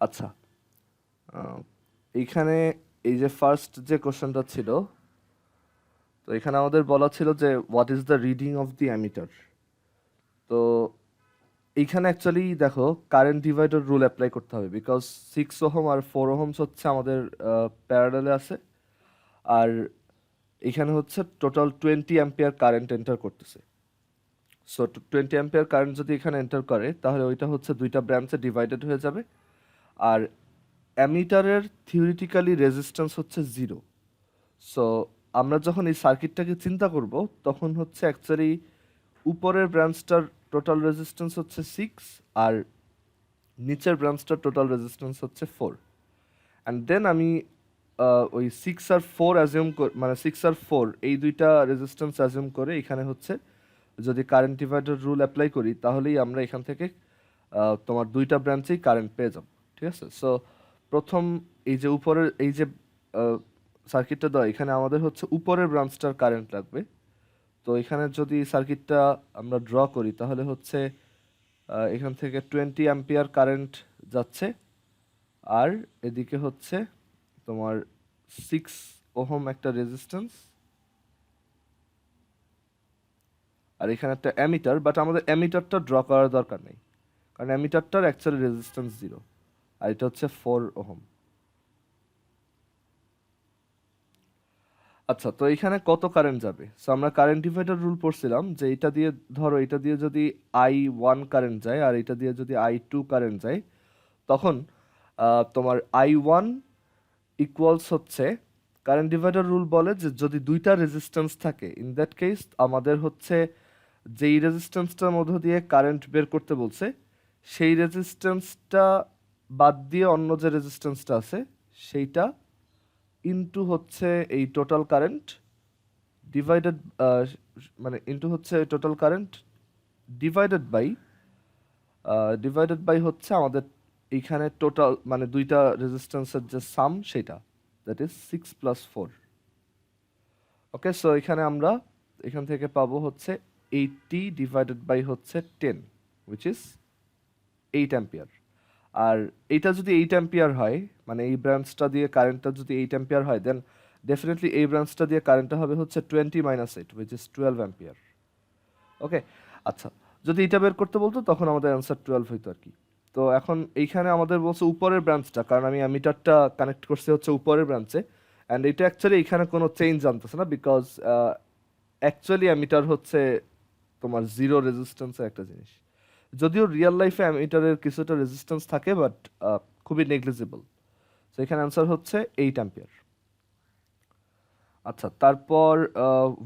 আচ্ছা, এইখানে এই যে ফার্স্ট যে কোশ্চেনটা ছিল, তো এখানে আমাদের বলা ছিল যে what is the reading of the ammeter. তো এইখানে অ্যাকচুয়ালি দেখো কারেন্ট ডিভাইডার রুল অ্যাপ্লাই করতে হবে, বিকজ 6 ওহম আর 4 ওহমস হচ্ছে আমাদের প্যারালালে আছে। আর এখানে হচ্ছে টোটাল 20 অ্যাম্পিয়ার কারেন্ট এন্টার করতেছে। সো 20 অ্যাম্পিয়ার কারেন্ট যদি এখানে এন্টার করে, তাহলে ওইটা হচ্ছে দুইটা ব্রাঞ্চে ডিভাইডেড হয়ে যাবে। আর অ্যামিটারের থিওরিটিক্যালি রেজিস্ট্যান্স হচ্ছে 0। সো আমরা যখন এই সার্কিটটাকে চিন্তা করব, তখন হচ্ছে অ্যাকচুয়ালি উপরের ব্রাঞ্চটার টোটাল রেজিস্ট্যান্স হচ্ছে 6, আর নিচের ব্রাঞ্চটার টোটাল রেজিস্ট্যান্স হচ্ছে 4। অ্যান্ড দেন আমি ওই 6 আর 4 অ্যাজিউম মানে 6 আর 4 এই দুইটা রেজিস্ট্যান্স অ্যাজিউম করে এখানে হচ্ছে যদি কারেন্ট ডিভাইডার রুল অ্যাপ্লাই করি, তাহলেই আমরা এখান থেকে তোমার দুইটা ব্রাঞ্চেই কারেন্ট পেয়ে যাব। ঠিক আছে? সো প্রথম এই যে উপরের এই যে সার্কিটটা দেওয়া, এখানে আমাদের হচ্ছে উপরের ব্রাঞ্চটার কারেন্ট লাগবে। তো এখানে যদি সার্কিটটা আমরা ড্র করি, তাহলে হচ্ছে এখান থেকে 20 অ্যাম্পিয়ার কারেন্ট যাচ্ছে, আর এদিকে হচ্ছে তোমার 6 ওহম একটা রেজিস্ট্যান্স, আর এখানে একটা অ্যামিটার। বাট আমাদের অ্যামিটারটা ড্র করার দরকার নেই, কারণ অ্যামিটারটার অ্যাকচুয়ালি রেজিস্ট্যান্স 0, আর এটা হচ্ছে 4 ওহম। আচ্ছা, তো এখানে কত কারেন্ট যাবে? সো আমরা কারেন্ট ডিভাইডার রুল পড়ছিলাম যে এটা দিয়ে, ধরো এটা দিয়ে যদি I1 কারেন্ট যায় আর এটা দিয়ে যদি I2 কারেন্ট যায়, তখন তোমার I1 ইকুয়ালস হচ্ছে, কারেন্ট ডিভাইডার রুল বলে যে যদি দুইটা রেজিস্ট্যান্স থাকে, ইন দ্যাট কেস আমাদের হচ্ছে যেই রেজিস্ট্যান্সটার মধ্য দিয়ে কারেন্ট বের করতে বলছে, সেই রেজিস্ট্যান্সটা বাদ দিয়ে অন্য যে রেজিস্ট্যান্সটা আছে সেইটা ইনটু হচ্ছে এই টোটাল কারেন্ট ডিভাইডেড, মানে ইনটু হচ্ছে টোটাল কারেন্ট ডিভাইডেড বাই হচ্ছে আমাদের এইখানে টোটাল মানে দুইটা রেজিস্ট্যান্সের যে সাম, সেটা দ্যাট ইজ 6 + 4। ওকে, সো এখানে আমরা এখান থেকে পাবো হচ্ছে 80 ডিভাইডেড বাই হচ্ছে 10, উইচ ইজ 8 অ্যাম্পিয়ার। আর এইটা যদি 8 অ্যাম্পিয়ার হয়, মানে এই ব্রাঞ্চটা দিয়ে কারেন্টটা যদি 8 অ্যাম্পিয়ার হয়, দেন ডেফিনেটলি এই ব্রাঞ্চটা দিয়ে কারেন্টটা হবে হচ্ছে 20 - 8, উইচ ইজ 12 অ্যাম্পিয়ার। ওকে, আচ্ছা, যদি এটা বের করতে বলতো তখন আমাদের অ্যান্সার 12 হইতো আর কি। তো এখন এইখানে আমাদের বলছে উপরের ব্রাঞ্চটা, কারণ আমি অ্যামিটারটা কানেক্ট করছি হচ্ছে উপরের ব্রাঞ্চে, অ্যান্ড এটা অ্যাকচুয়ালি এখানে কোনো চেঞ্জ আনতেছে না, বিকজ অ্যাকচুয়ালি অ্যামিটার হচ্ছে তোমার জিরো রেজিস্ট্যান্সের একটা জিনিস। যদিও রিয়েল লাইফে অ্যামিটারের কিছুটা রেজিস্ট্যান্স থাকে, বাট খুবই নেগলিজিবল। তো এখানে অ্যান্সার হচ্ছে 8 অ্যাম্পিয়ার। আচ্ছা, তারপর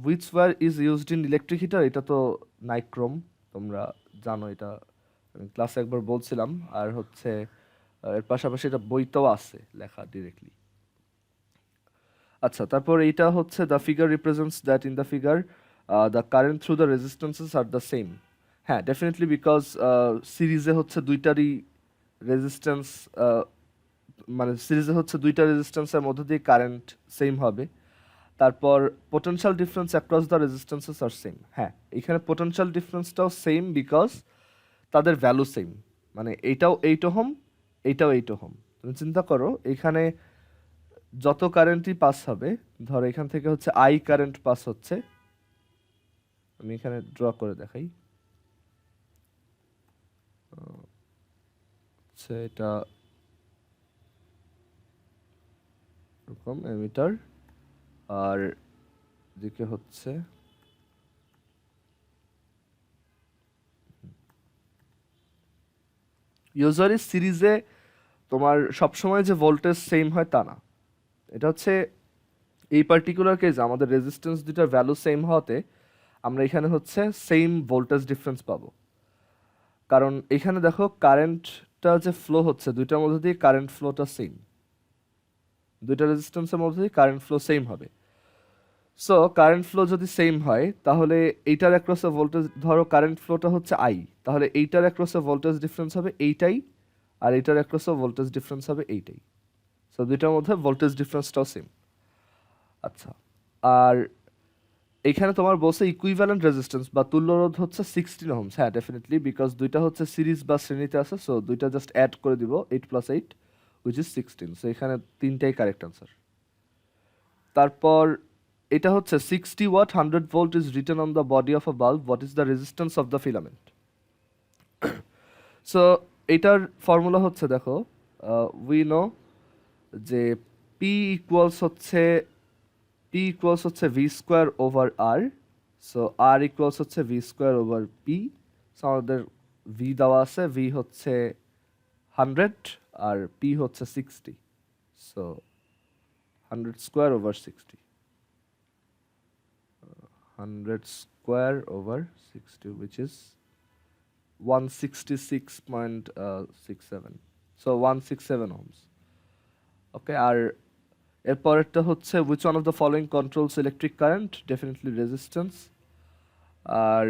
which wire is used in electric heater, এটা তো নাইক্রোম, তোমরা জানো এটা, আমি ক্লাসে একবার বলছিলাম। আর হচ্ছে এর পাশাপাশি এটা বইতেও আছে লেখা ডিরেক্টলি। আচ্ছা, তারপর এইটা হচ্ছে the figure represents that in the figure the current through the resistances are the same. হ্যাঁ, ডেফিনেটলি, বিকজ সিরিজে হচ্ছে দুইটারই রেজিস্ট্যান্স, মানে সিরিজে হচ্ছে দুইটা রেজিস্ট্যান্সের মধ্যে দিয়ে কারেন্ট সেম হবে। তারপর potential difference across the resistances are same. হ্যাঁ, এখানে পোটেনশিয়াল ডিফারেন্সটাও সেম, বিকজ তাদের ভ্যালু সেম। মানে এইটাও 8 ওহম, এইটাও 8 ওহম। তুমি চিন্তা করো, এখানে যত কারেন্টই পাস হবে, ধরো এখান থেকে হচ্ছে আই কারেন্ট পাস হচ্ছে, আমি এখানে ড্র করে দেখাই। হচ্ছে এটা এরকম এমিটার, আর দিকে হচ্ছে ইউজুয়ালি সিরিজে তোমার সবসময় যে ভোল্টেজ সেম হয় তা না। এটা হচ্ছে এই পার্টিকুলার কেস আমাদের রেজিস্ট্যান্স দুটার ভ্যালু সেম হওয়াতে আমরা এখানে হচ্ছে সেম ভোল্টেজ ডিফারেন্স পাবো। কারণ এখানে দেখো কারেন্টটা যে ফ্লো হচ্ছে দুইটার মধ্যে দিয়ে, কারেন্ট ফ্লোটা সেম, দুইটা রেজিস্ট্যান্সের মধ্যে দিয়ে কারেন্ট ফ্লো সেম হবে। সো কারেন্ট ফ্লো যদি সেম হয়, তাহলে এইটার অ্যাক্রসে ভোল্টেজ, ধরো কারেন্ট ফ্লোটা হচ্ছে আই, তাহলে এইটার অ্যাক্রসে ভোল্টেজ ডিফারেন্স হবে এইটাই, আর এইটার অ্যাক্রসে ভোল্টেজ ডিফারেন্স হবে এইটাই। সো দুইটার মধ্যে ভোল্টেজ ডিফারেন্সটাও সেম। আচ্ছা, আর এইখানে তোমার বলছে ইকুইভ্যালেন্ট রেজিস্ট্যান্স বা তুল্যরোধ হচ্ছে 16 ওহমস। হ্যাঁ, ডেফিনেটলি, বিকজ দুইটা হচ্ছে সিরিজ বা শ্রেণীতে আছে, সো দুইটা জাস্ট অ্যাড করে দিব, 8 + 8 হুইচ ইজ 16। সো এখানে তিনটাই কারেক্ট আনসার। তারপর এটা হচ্ছে 60 watt 100 volt is written on the body of a bulb, what is the resistance of the filament? So এটার ফর্মুলা হচ্ছে দেখো, উই নো যে পি ইকুয়ালস হচ্ছে V square over R. So R equals হচ্ছে V square over P. So আমাদের V দেওয়া আছে, V হচ্ছে 100 আর পি হচ্ছে 60। So 100 square over 60, 100 square over 60 which is 166.67, so 167 ohms। ওকে, আর এরপরেরটা হচ্ছে which one of the following controls electric current? Definitely resistance। আর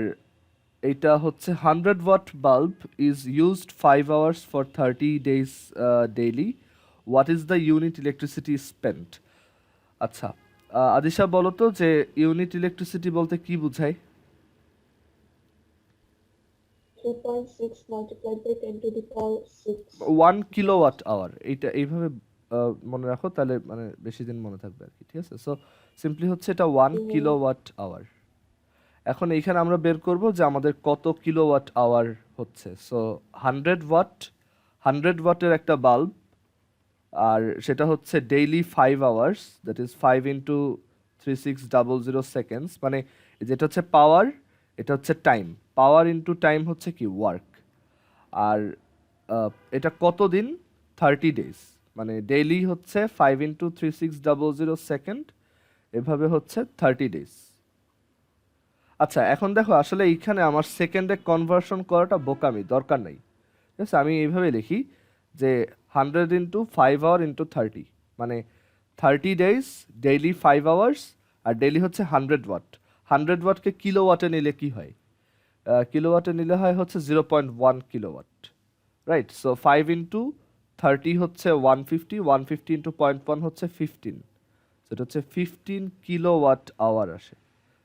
এটা হচ্ছে 100 watt bulb is used 5 hours for 30 days daily, what is the unit electricity spent? আচ্ছা, আদিশা বলো তো যে unit electricity বলতে কি বোঝায়? 3.6 multiplied by 10 to the power 6 1 kilowatt hour. এইটা এইভাবে মনে রাখো, তাহলে মানে বেশি দিন মনে থাকবে আর কি, ঠিক আছে? সো সিম্পলি হচ্ছে এটা 1 কিলোওয়াট আওয়ার। এখন এইখানে আমরা বের করব যে আমাদের কত কিলোওয়াট আওয়ার হচ্ছে। সো 100 ওয়াটের একটা বাল্ব, আর সেটা হচ্ছে daily 5 hours, that is 5 into 3600 seconds, মানে যেটা হচ্ছে পাওয়ার, এটা হচ্ছে টাইম, পাওয়ার ইন্টু টাইম হচ্ছে কি ওয়ার্ক। আর এটা কত দিন? 30 ডেজ, মানে ডেইলি হচ্ছে 5 ইন্টু 3600 সেকেন্ড, এভাবে হচ্ছে 30 ডেজ। আচ্ছা, এখন দেখো আসলে এইখানে আমার সেকেন্ডে কনভার্সন করাটা বোকামি, দরকার নাই, ঠিক আছে? আমি এইভাবে লিখি যে 100 ইন্টু 5 আওয়ার ইন্টু 30, মানে 30 ডেজ ডেইলি 5 আওয়ার্স, আর ডেইলি হচ্ছে 100 ওয়াট। 100 ওয়াটকে কিলোওয়াটে নিলে কি হয়? কিলোওয়াটে নিলে হয় হচ্ছে 0.1 কিলোওয়াট, রাইট? সো 5 ইন্টু 30 হচ্ছে 150, 150 ইন্টু 0.1 হচ্ছে 15, সেটা হচ্ছে 15 কিলোওয়াট আওয়ার আসে,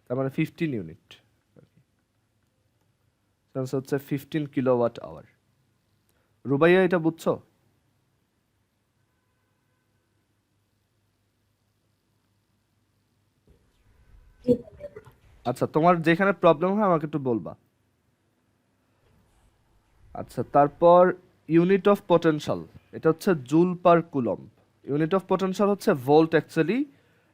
তার মানে 15 ইউনিট হচ্ছে 15 কিলোওয়াট আওয়ার। রুবাইয়া, এটা বুঝছো? আচ্ছা, তোমার যেখানে প্রবলেম হয় আমাকে একটু বলবা। আচ্ছা, তারপর ইউনিট অফ পটেনশিয়াল, এটা হচ্ছে joule per coulomb. Unit of potential হচ্ছে ভোল্ট অ্যাকচুয়ালি,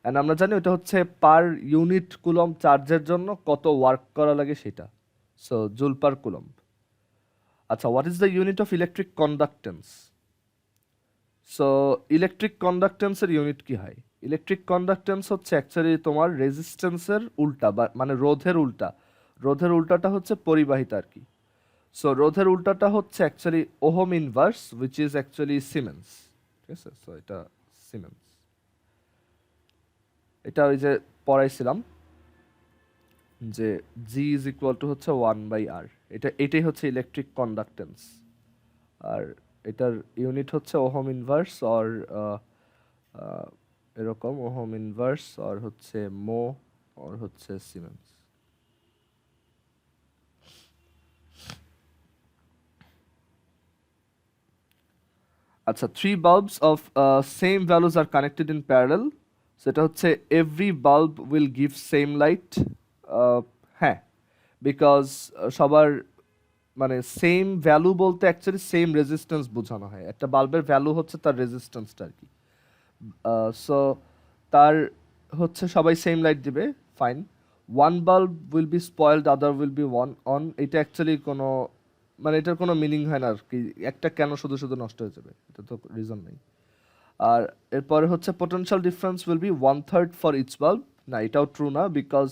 অ্যান্ড আমরা জানি ওটা হচ্ছে পার ইউনিট কুলম্ব চার্জের জন্য কত ওয়ার্ক করা লাগে সেটা। So joule per coulomb. আচ্ছা, what is the unit of electric conductance? So electric কন্ডাক্টেন্সের ইউনিট কি হয়? ইলেকট্রিক কন্ডাক্টেন্স হচ্ছে অ্যাকচুয়ালি তোমার রেজিস্ট্যান্সের উল্টা, বা মানে রোধের উল্টা। রোধের উল্টাটা হচ্ছে পরিবাহিতা আর কি। সো রোধের উল্টাটা হচ্ছে actually ohm inverse, which is actually siemens, ঠিক আছে? সো এটা সিমেন্স। এটা ওই যে পড়াইছিলাম যে জি ইজ ইকুয়াল টু হচ্ছে 1/r, এটাই হচ্ছে ইলেকট্রিক কন্ডাক্টেন্স। আর এটার ইউনিট হচ্ছে ওহম ইনভার্স, অর এরকম ওহম ইনভার্স, অর হচ্ছে মো, অর হচ্ছে সিমেন্স। আচ্ছা, 3 bulbs of same values are connected in parallel, সেটা হচ্ছে every bulb will give same light। হ্যাঁ, বিকজ সবার মানে সেম ভ্যালু বলতে অ্যাকচুয়ালি সেম রেজিস্ট্যান্স বোঝানো হয়। একটা বাল্বের ভ্যালু হচ্ছে তার রেজিস্ট্যান্সটা আর কি। সো তার হচ্ছে সবাই সেম লাইট দিবে, fine. One bulb will be spoiled, other will be one on, এটা অ্যাকচুয়ালি কোনো মানে এটার কোনো মিনিং হয় না আর কি, একটা কেন শুধু শুধু নষ্ট হয়ে যাবে, এটা তো রিজন নেই। আর এরপরে হচ্ছে potential difference will be 1/3 for each bulb. না, এটাও ট্রু না, বিকজ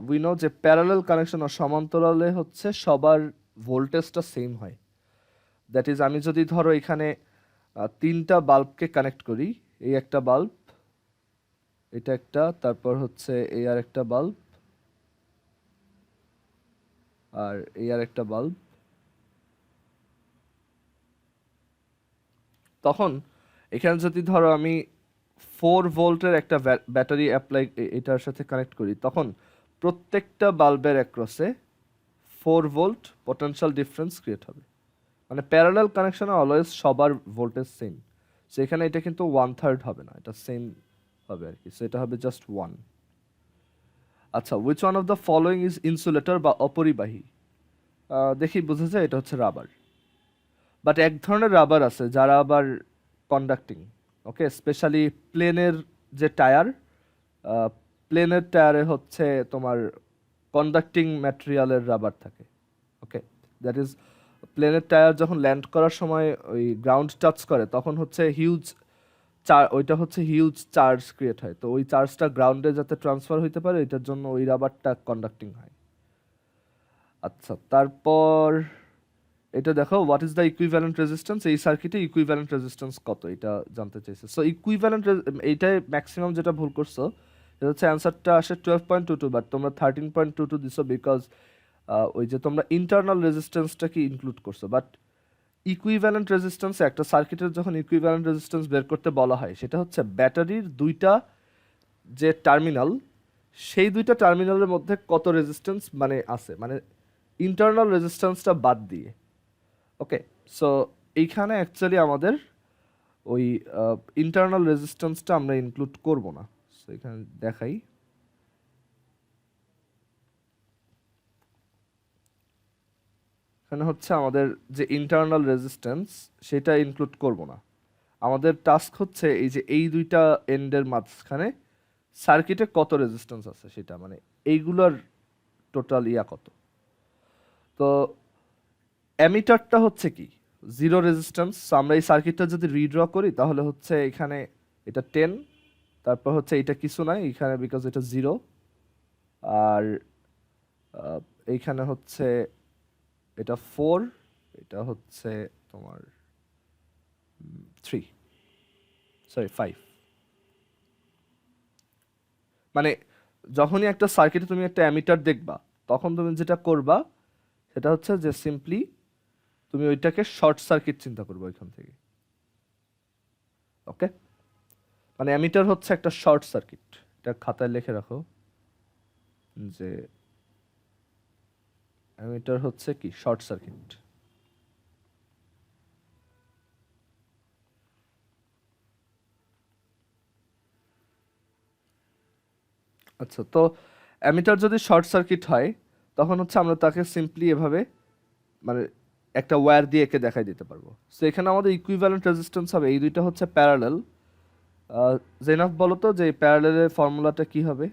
উই নো যে প্যারালাল কানেকশন আর সমান্তরালে হচ্ছে সবার ভোল্টেজটা সেম হয়। দ্যাট ইজ, আমি যদি ধরো এখানে তিনটা বাল্বকে কানেক্ট করি, এই একটা বাল্ব, এটা একটা, তারপর হচ্ছে এই আর একটা বাল্ব, আর এই আর একটা বাল্ব, তখন এখানে যদি ধরো আমি 4 ভোল্টের একটা ব্যাটারি অ্যাপ্লাই এটার সাথে কানেক্ট করি, তখন প্রত্যেকটা বাল্বের অ্যাক্রসে 4 ভোল্ট পোটেনশিয়াল ডিফারেন্স ক্রিয়েট হবে। মানে প্যারালাল কানেকশনে অলওয়েজ সবার ভোল্টেজ সেম, সেখানে এটা কিন্তু 1/3 হবে না, এটা সেম হবে আর কি, সো এটা হবে জাস্ট 1। আচ্ছা, which one of the following is insulator বা অপরিবাহী? দেখি বুঝা যায় এটা হচ্ছে রাবার। বাট এক ধরনের রাবার আছে যারা আবার কন্ডাক্টিং। ওকে, স্পেশালি প্লেনের যে টায়ার, প্লেনের টায়ারে হচ্ছে তোমার কন্ডাক্টিং ম্যাটেরিয়ালের রাবার থাকে। ওকে, দ্যাট ইজ প্লেনের টায়ার যখন ল্যান্ড করার সময় ওই গ্রাউন্ড টাচ করে তখন হচ্ছে ওইটা হচ্ছে হিউজ চার্জ ক্রিয়েট হয়, তো ওই চার্জটা গ্রাউন্ডে যাতে ট্রান্সফার হইতে পারে এটার জন্য ওই রাবারটা কন্ডাক্টিং হয়। আচ্ছা, তারপর এটা দেখো, what is the equivalent resistance? এই সার্কিটে ইকুইভ্যালেন্ট রেজিস্ট্যান্স কত এটা জানতে চাইছে। সো ইকুইভ্যালেন্ট, এইটাই ম্যাক্সিমাম যেটা ভুল করছো, এটা হচ্ছে অ্যান্সারটা আসে 12.22, বাট তোমরা 13.22 দিছো বিকজ ওই যে তোমরা ইন্টারনাল রেজিস্ট্যান্সটা কি ইনক্লুড করছো। বাট ইকুইভ্যালেন্ট রেজিস্ট্যান্স, একটা সার্কিটের যখন ইকুইভ্যালেন্ট রেজিস্ট্যান্স বের করতে বলা হয় সেটা হচ্ছে ব্যাটারির দুইটা যে টার্মিনাল, সেই দুইটা টার্মিনালের মধ্যে কত রেজিস্ট্যান্স মানে আছে, মানে ইন্টারনাল রেজিস্ট্যান্সটা বাদ দিয়ে। ওকে, সো এইখানে অ্যাকচুয়ালি আমাদের ওই ইন্টারনাল রেজিস্ট্যান্সটা আমরা ইনক্লুড করব না। সো এখানে দেখাই, এখানে হচ্ছে আমাদের যে ইন্টারনাল রেজিস্ট্যান্স সেটা ইনক্লুড করব না। আমাদের টাস্ক হচ্ছে এই যে এই দুইটা এন্ডের মাঝখানে সার্কিটে কত রেজিস্ট্যান্স আছে সেটা, মানে এইগুলোর টোটাল কত। তো অ্যামিটারটা হচ্ছে কি জিরো রেজিস্ট্যান্স। আমরা এই সার্কিটটা যদি রিড্র করি তাহলে হচ্ছে এখানে এটা 10, তারপর হচ্ছে এটা কিছু নাই এখানে বিকজ এটা 0, আর এইখানে হচ্ছে এটা 4, এটা হচ্ছে তোমার 3, সরি 5। মানে যখনই একটা সার্কিটে তুমি একটা অ্যামিটার দেখবা তখন তুমি যেটা করবা সেটা হচ্ছে যে সিম্পলি তুমি ওইটাকে শর্ট সার্কিট চিন্তা করবে ওইখান থেকে। ওকে, মানে অ্যামিটার হচ্ছে একটা শর্ট সার্কিট, এটা খাতায় লিখে রাখো যে অ্যামিটার হচ্ছে কি শর্ট সার্কিট। আচ্ছা, তো অ্যামিটার যদি শর্ট সার্কিট হয় তখন হচ্ছে আমরা তাকে সিম্পলি এভাবে মানে একটা ওয়্যার দিয়ে একে দেখাই দিতে পারবো। সো এখানে আমাদের ইকুইভ্যালেন্ট রেজিস্ট্যান্স হবে, এই দুইটা হচ্ছে প্যারালাল। জেনাফ বলো তো যে প্যারালালের ফর্মুলাটা কি হবে?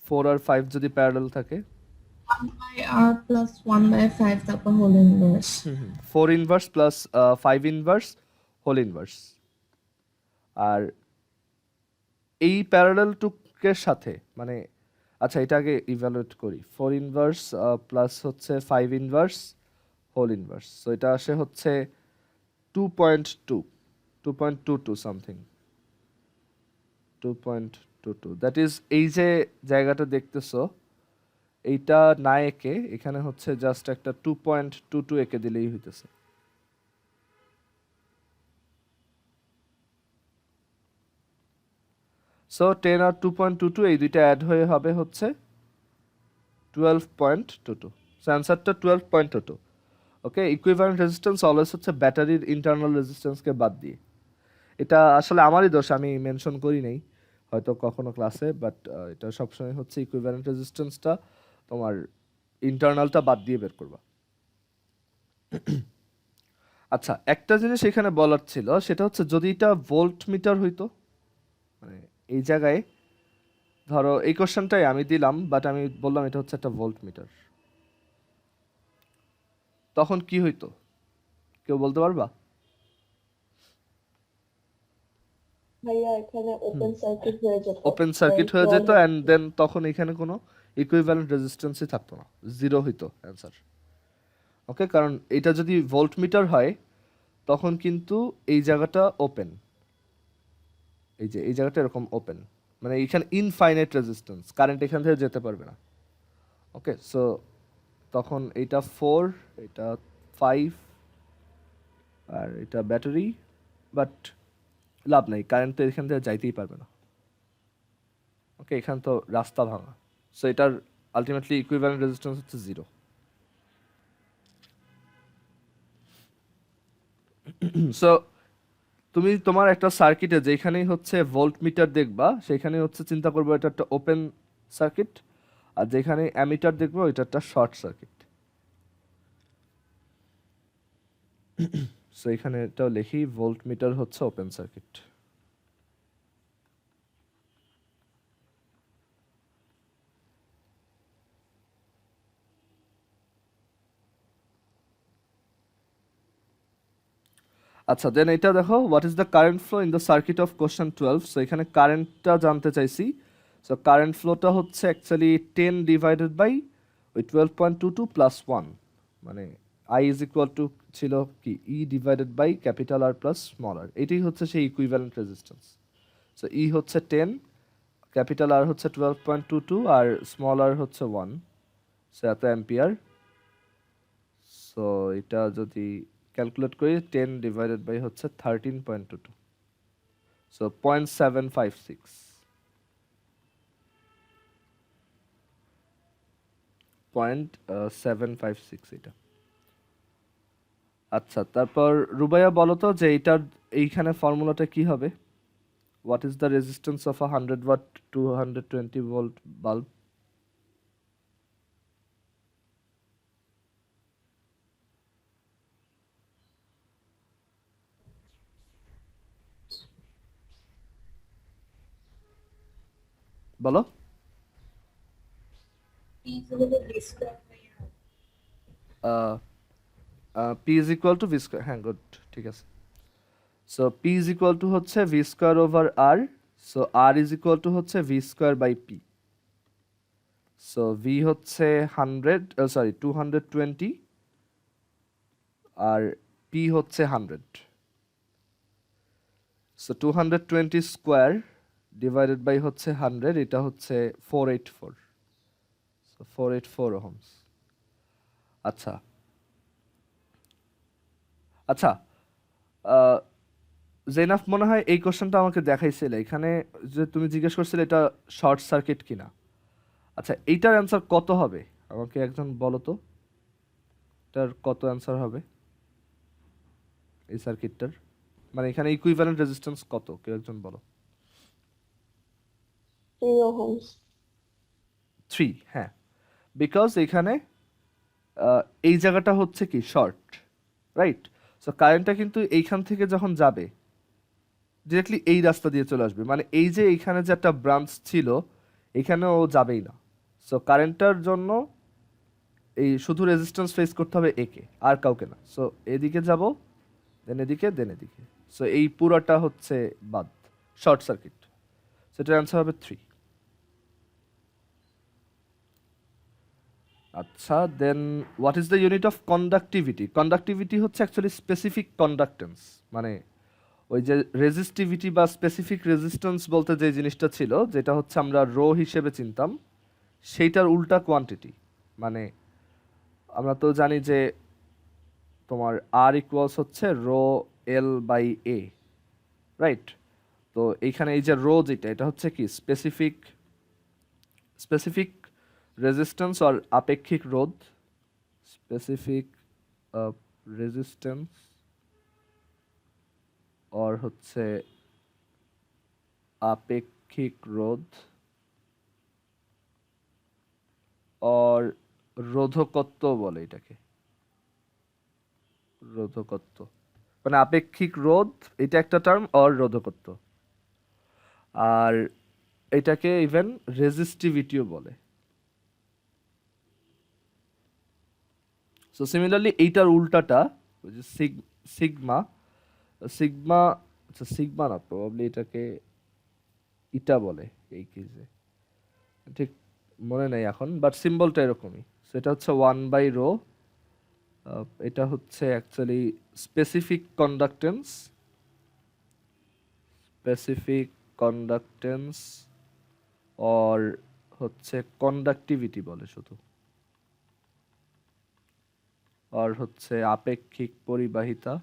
4 আর 5 যদি প্যারালাল থাকে, 1 by r plus 1 by 5 তারপর whole inverse. 4 inverse plus 5 inverse whole inverse. আর এই প্যারালাল টুকের সাথে মানে, আচ্ছা এটা আগে ইভ্যালুয়েট করি, 4 ইনভার্স প্লাস হচ্ছে 5 ইনভার্স হোল ইনভার্স, সো এটা আসে হচ্ছে 2.22 সামথিং, 2.22। দ্যাট ইজ এই যে জায়গাটা দেখতেছো এইটা না একে এখানে হচ্ছে জাস্ট একটা 2.22 একে দিলেই হইতেছে। সো 10 আর 2.22 এই দুইটা অ্যাড হয়ে হবে হচ্ছে 12.22। সো অ্যান্সারটা 12.22। ওকে, ইকুইভ্যালেন্ট রেজিস্ট্যান্স অলওয়েজ হচ্ছে ব্যাটারির ইন্টারনাল রেজিস্ট্যান্সকে বাদ দিয়ে। এটা আসলে আমারই দোষ, আমি মেনশন করি নাই হয়তো কখনো ক্লাসে, বাট এটা সবসময় হচ্ছে ইকুইভ্যালেন্ট রেজিস্ট্যান্সটা তোমার ইন্টারনালটা বাদ দিয়ে বের করবা। আচ্ছা, একটা জিনিস এখানে বলার ছিল সেটা হচ্ছে যদি এটা ভোল্ট মিটার হইতো, মানে এই জায়গায় ধরো এই কোশ্চেনটাই আমি দিলাম বাট আমি বললাম এটা হচ্ছে একটা ভোল্ট মিটার, তখন কি হইতো কেউ বলতে পারবা? ভাইয়া এখানে ওপেন সার্কিট হয়ে যেত। ওপেন সার্কিট হয়ে যেত অ্যান্ড দেন তখন এখানে কোনো ইকুইভ্যালেন্ট রেজিস্ট্যান্সই থাকতো না, জিরো হইতো অ্যান্সার। ওকে, কারণ এটা যদি ভোল্ট মিটার হয় তখন কিন্তু এই জায়গাটা ওপেন, এই যে এই জায়গাটা এরকম ওপেন, মানে এখানে ইনফাইনাইট রেজিস্ট্যান্স, কারেন্ট এখান থেকে যেতে পারবে না। ওকে, সো তখন এটা 4, এটা 5 আর এটা ব্যাটারি, বাট লাভ নাই, কারেন্ট তো এখান থেকে যাইতেই পারবে না। ওকে, এখানে তো রাস্তা ভাঙা, সো এটার আলটিমেটলি ইকুইভ্যালেন্ট রেজিস্ট্যান্স হচ্ছে 0। সো তুমি তোমার একটা সার্কিটে যেখানেই হচ্ছে ভোল্ট মিটার দেখবা সেখানেই হচ্ছে চিন্তা করবো এটা একটা ওপেন সার্কিট, আর যেখানে অ্যামিটার দেখবো এটা একটা শর্ট সার্কিট। সো এখানে এটাও লিখি, ভোল্ট মিটার হচ্ছে ওপেন সার্কিট। আচ্ছা, দেন এটা দেখো, what is the current flow in the circuit of question 12। So এখানে কারেন্টটা জানতে চাইছি। সো কারেন্ট ফ্লোটা হচ্ছে অ্যাকচুয়ালি 10 ডিভাইডেড বাই ওই 12.22 প্লাস 1, মানে আই ইজ ইকুয়াল টু ছিল কি E divided by capital R plus small R, এটাই হচ্ছে সেই ইকুইভ্যালেন্ট রেজিস্ট্যান্স। সো ই হচ্ছে 10, ক্যাপিটাল আর হচ্ছে 12.22 আর স্মল আর হচ্ছে 1, সো এত অ্যাম্পিয়ার। সো এটা যদি ক্যালকুলেট করি 10 ডিভাইডেড বাই হচ্ছে 13.22, সো 0.756, 0.756 এটা। আচ্ছা, তারপর রুবাইয়া বলো তো যে এইটার এইখানে ফর্মুলাটা কি হবে? What is the resistance of a 100 watt 220 volt bulb? বলো। P is equal to V square, হ্যাঁ গুড, ঠিক আছে। So P is equal to হচ্ছে V square over R, so R is equal to হচ্ছে V square by P. So V হচ্ছে 220 আর P হচ্ছে 100। So 220 square divided by হচ্ছে 100, এটা হচ্ছে 484, সো 484 ওহমস। আচ্ছা আচ্ছা, জেনাফ মনে হয় এই কোশ্চেনটা আমাকে দেখাইছিলে এখানে, যে তুমি জিজ্ঞেস করছিলে এটা শর্ট সার্কিট কিনা। আচ্ছা, এইটার অ্যান্সার কত হবে আমাকে একজন বলো তো, এটার কত অ্যান্সার হবে এই সার্কিটটার, মানে এখানে ইকুইভ্যালেন্ট রেজিস্ট্যান্স কত, কেউ একজন বলো। 3 ohms. 3, হ্যাঁ, বিকজ এখানে এই জায়গাটা হচ্ছে কি শর্ট, রাইট? সো কারেন্টটা কিন্তু এইখান থেকে যখন যাবে ডিরেক্টলি এই রাস্তা দিয়ে চলে আসবে, মানে এই যে এইখানে যে একটা ব্রাঞ্চ ছিল এখানে ও যাবেই না। সো কারেন্টটার জন্য এই শুধু রেজিস্ট্যান্স ফেস করতে হবে একে, আর কাউকে না। সো এদিকে যাব, দেন এদিকে, দেন এদিকে, সো এই পুরাটা হচ্ছে বাদ, শর্ট সার্কিট। সেটার অ্যান্সার হবে 3। আচ্ছা, then what is the unit of conductivity? Conductivity হচ্ছে অ্যাকচুয়ালি স্পেসিফিক কন্ডাক্টেন্স, মানে ওই যে রেজিস্টিভিটি বা স্পেসিফিক রেজিস্ট্যান্স বলতে যে জিনিসটা ছিল, যেটা হচ্ছে আমরা রো হিসেবে চিনতাম, সেইটার উল্টা কোয়ান্টিটি। মানে আমরা তো জানি যে তোমার আর ইকুয়ালস হচ্ছে rho L by A, right? তো এইখানে এই যে রো যেটা, এটা হচ্ছে কি স্পেসিফিক স্পেসিফিক রেজিস্ট্যান্স আর আপেক্ষিক রোধ, স্পেসিফিক রেজিস্ট্যান্স আর হচ্ছে আপেক্ষিক রোধ আর রোধকত্ব বলে এটাকে, রোধকত্ব, মানে আপেক্ষিক রোধ এটা একটা টার্ম, আর রোধকত্ব, আর এটাকে ইভেন রেজিস্টিভিটিও বলে। সো সিমিলারলি এইটার উল্টাটা ওই যে সিগমা, সিগমা, আচ্ছা সিগমা না, প্রবাবলি এটাকে ইটা বলে এই কেসে, ঠিক মনে নেই এখন, বাট সিম্বলটা এরকমই। সেটা হচ্ছে 1/ρ, এটা হচ্ছে actually specific conductance, specific conductance আর হচ্ছে কন্ডাক্টিভিটি বলে শুধু, আর হচ্ছে আপেক্ষিক পরিবাহিতা,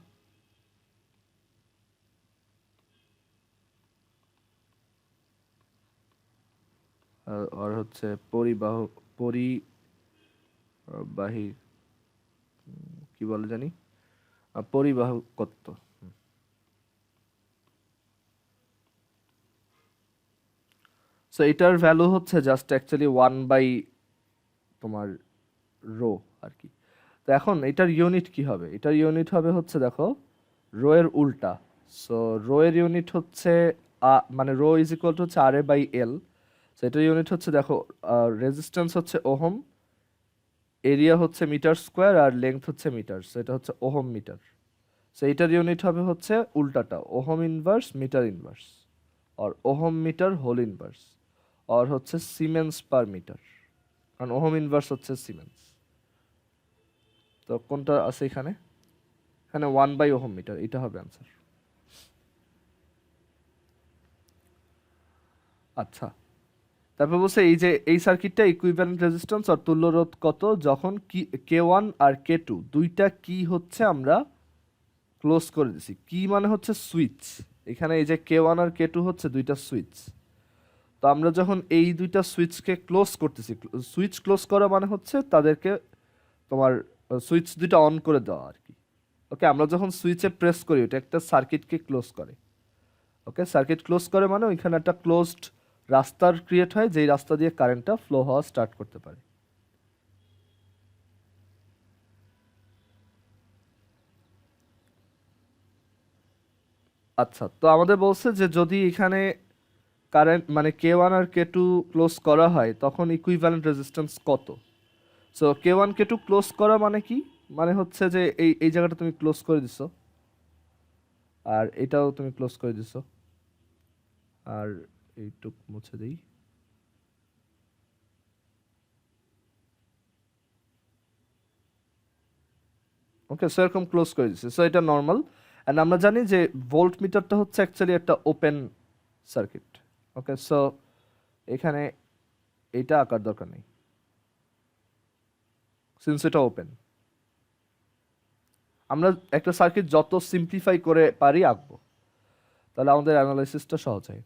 আর হচ্ছে পরিবাহী কি বলে জানি পরিবাহকত্ব। সো এটার ভ্যালু হচ্ছে জাস্ট অ্যাকচুয়ালি 1 বাই তোমার রো আর কি। তো এখন এটার ইউনিট কি হবে? এটার ইউনিট হবে হচ্ছে দেখো রো এর উল্টা। সো রো এর ইউনিট হচ্ছে মানে রো ইজ ইকুয়াল টু হচ্ছে আর এ বাই এল। সো এটার ইউনিট হচ্ছে দেখো রেজিস্ট্যান্স হচ্ছে ওহম, এরিয়া হচ্ছে মিটার স্কোয়ার, আর লেন্থ হচ্ছে মিটার। সো এটা হচ্ছে ওহম মিটার। সো এটার ইউনিট হবে হচ্ছে উল্টাটা, ওহম ইনভার্স মিটার ইনভার্স, আর ওহম মিটার হোল ইনভার্স, আর হচ্ছে সিমেন্স পার মিটার, কারণ ওহম ইনভার্স হচ্ছে সিমেন্স। তো কোনটা আছে এখানে? এখানে 1 বাই ওহম মিটার, এটা হবে অ্যান্সার। আচ্ছা, তারপর বলছে এই যে এই সার্কিটটা ইকুইভ্যালেন্ট রেজিস্ট্যান্স আর তুল্য রোধ কত যখন কি K1 আর K2 দুইটা কি হচ্ছে আমরা ক্লোজ করে দিছি। কি মানে হচ্ছে সুইচ। এখানে এই যে K1 আর K2 হচ্ছে দুইটা সুইচ। তো আমরা যখন এই দুইটা সুইচকে ক্লোজ করতেছি, সুইচ ক্লোজ করা মানে হচ্ছে তাদেরকে তোমার সুইচ দুইটা অন করে দেওয়া আর কি। ওকে, আমরা যখন সুইচে প্রেস করি ওটা একটা সার্কিটকে ক্লোজ করে। ওকে, সার্কিট ক্লোজ করে মানে ওইখানে একটা ক্লোজড রাস্তার ক্রিয়েট হয়, যেই রাস্তা দিয়ে কারেন্টটা ফ্লো হওয়া স্টার্ট করতে পারে। আচ্ছা, তো আমাদের বলছে যে যদি এখানে কারেন্ট মানে K1 আর K2 ক্লোজ করা হয় তখন ইকুইভ্যালেন্ট রেজিস্ট্যান্স কত। সো K1 K2 ক্লোজ করা মানে কি? মানে হচ্ছে যে এই এই জায়গাটা তুমি ক্লোজ করে দিছো, আর এটাও তুমি ক্লোজ করে দিছো, আর এইটুক মুছে দেই। ওকে, সো এরকম ক্লোজ করে দিচ্ছে। সো এটা নর্মাল। অ্যান্ড আমরা জানি যে ভোল্ট মিটারটা হচ্ছে অ্যাকচুয়ালি একটা ওপেন সার্কিট। ওকে, সো এখানে এইটা আঁকার দরকার নেই, সিন্স এটা ওপেন। আমরা একটা সার্কিট যত সিম্পলিফাই করে পারি আঁকবো, তাহলে আমাদের অ্যানালাইসিসটা সহজ হয়।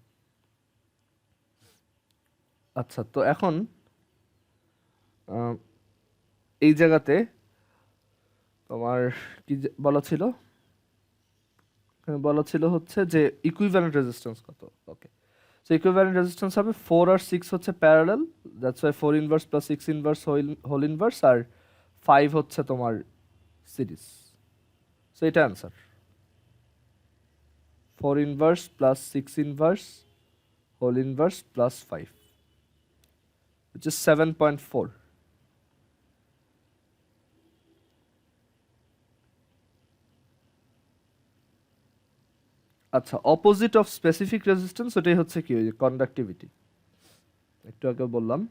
আচ্ছা, তো এখন এই জায়গাতে তোমার কি বলা ছিল? এখানে বলা ছিল হচ্ছে যে ইকুইভ্যালেন্ট রেজিস্ট্যান্স কত। ওকে, সো ইকুইভ্যালেন্ট রেজিস্ট্যান্স হবে 4 আর 6 হচ্ছে parallel, that's why 4 inverse plus 6 inverse whole inverse, আর 5 হচ্ছে তোমার সিরিজ। সো এটা answer, 4 inverse plus 6 inverse whole inverse plus 5, which is 7.4. আচ্ছা, অপোজিট অফ স্পেসিফিক রেজিস্ট্যান্স ওটাই হচ্ছে কি, ওই যে কন্ডাক্টিভিটি, একটু আগে বললাম।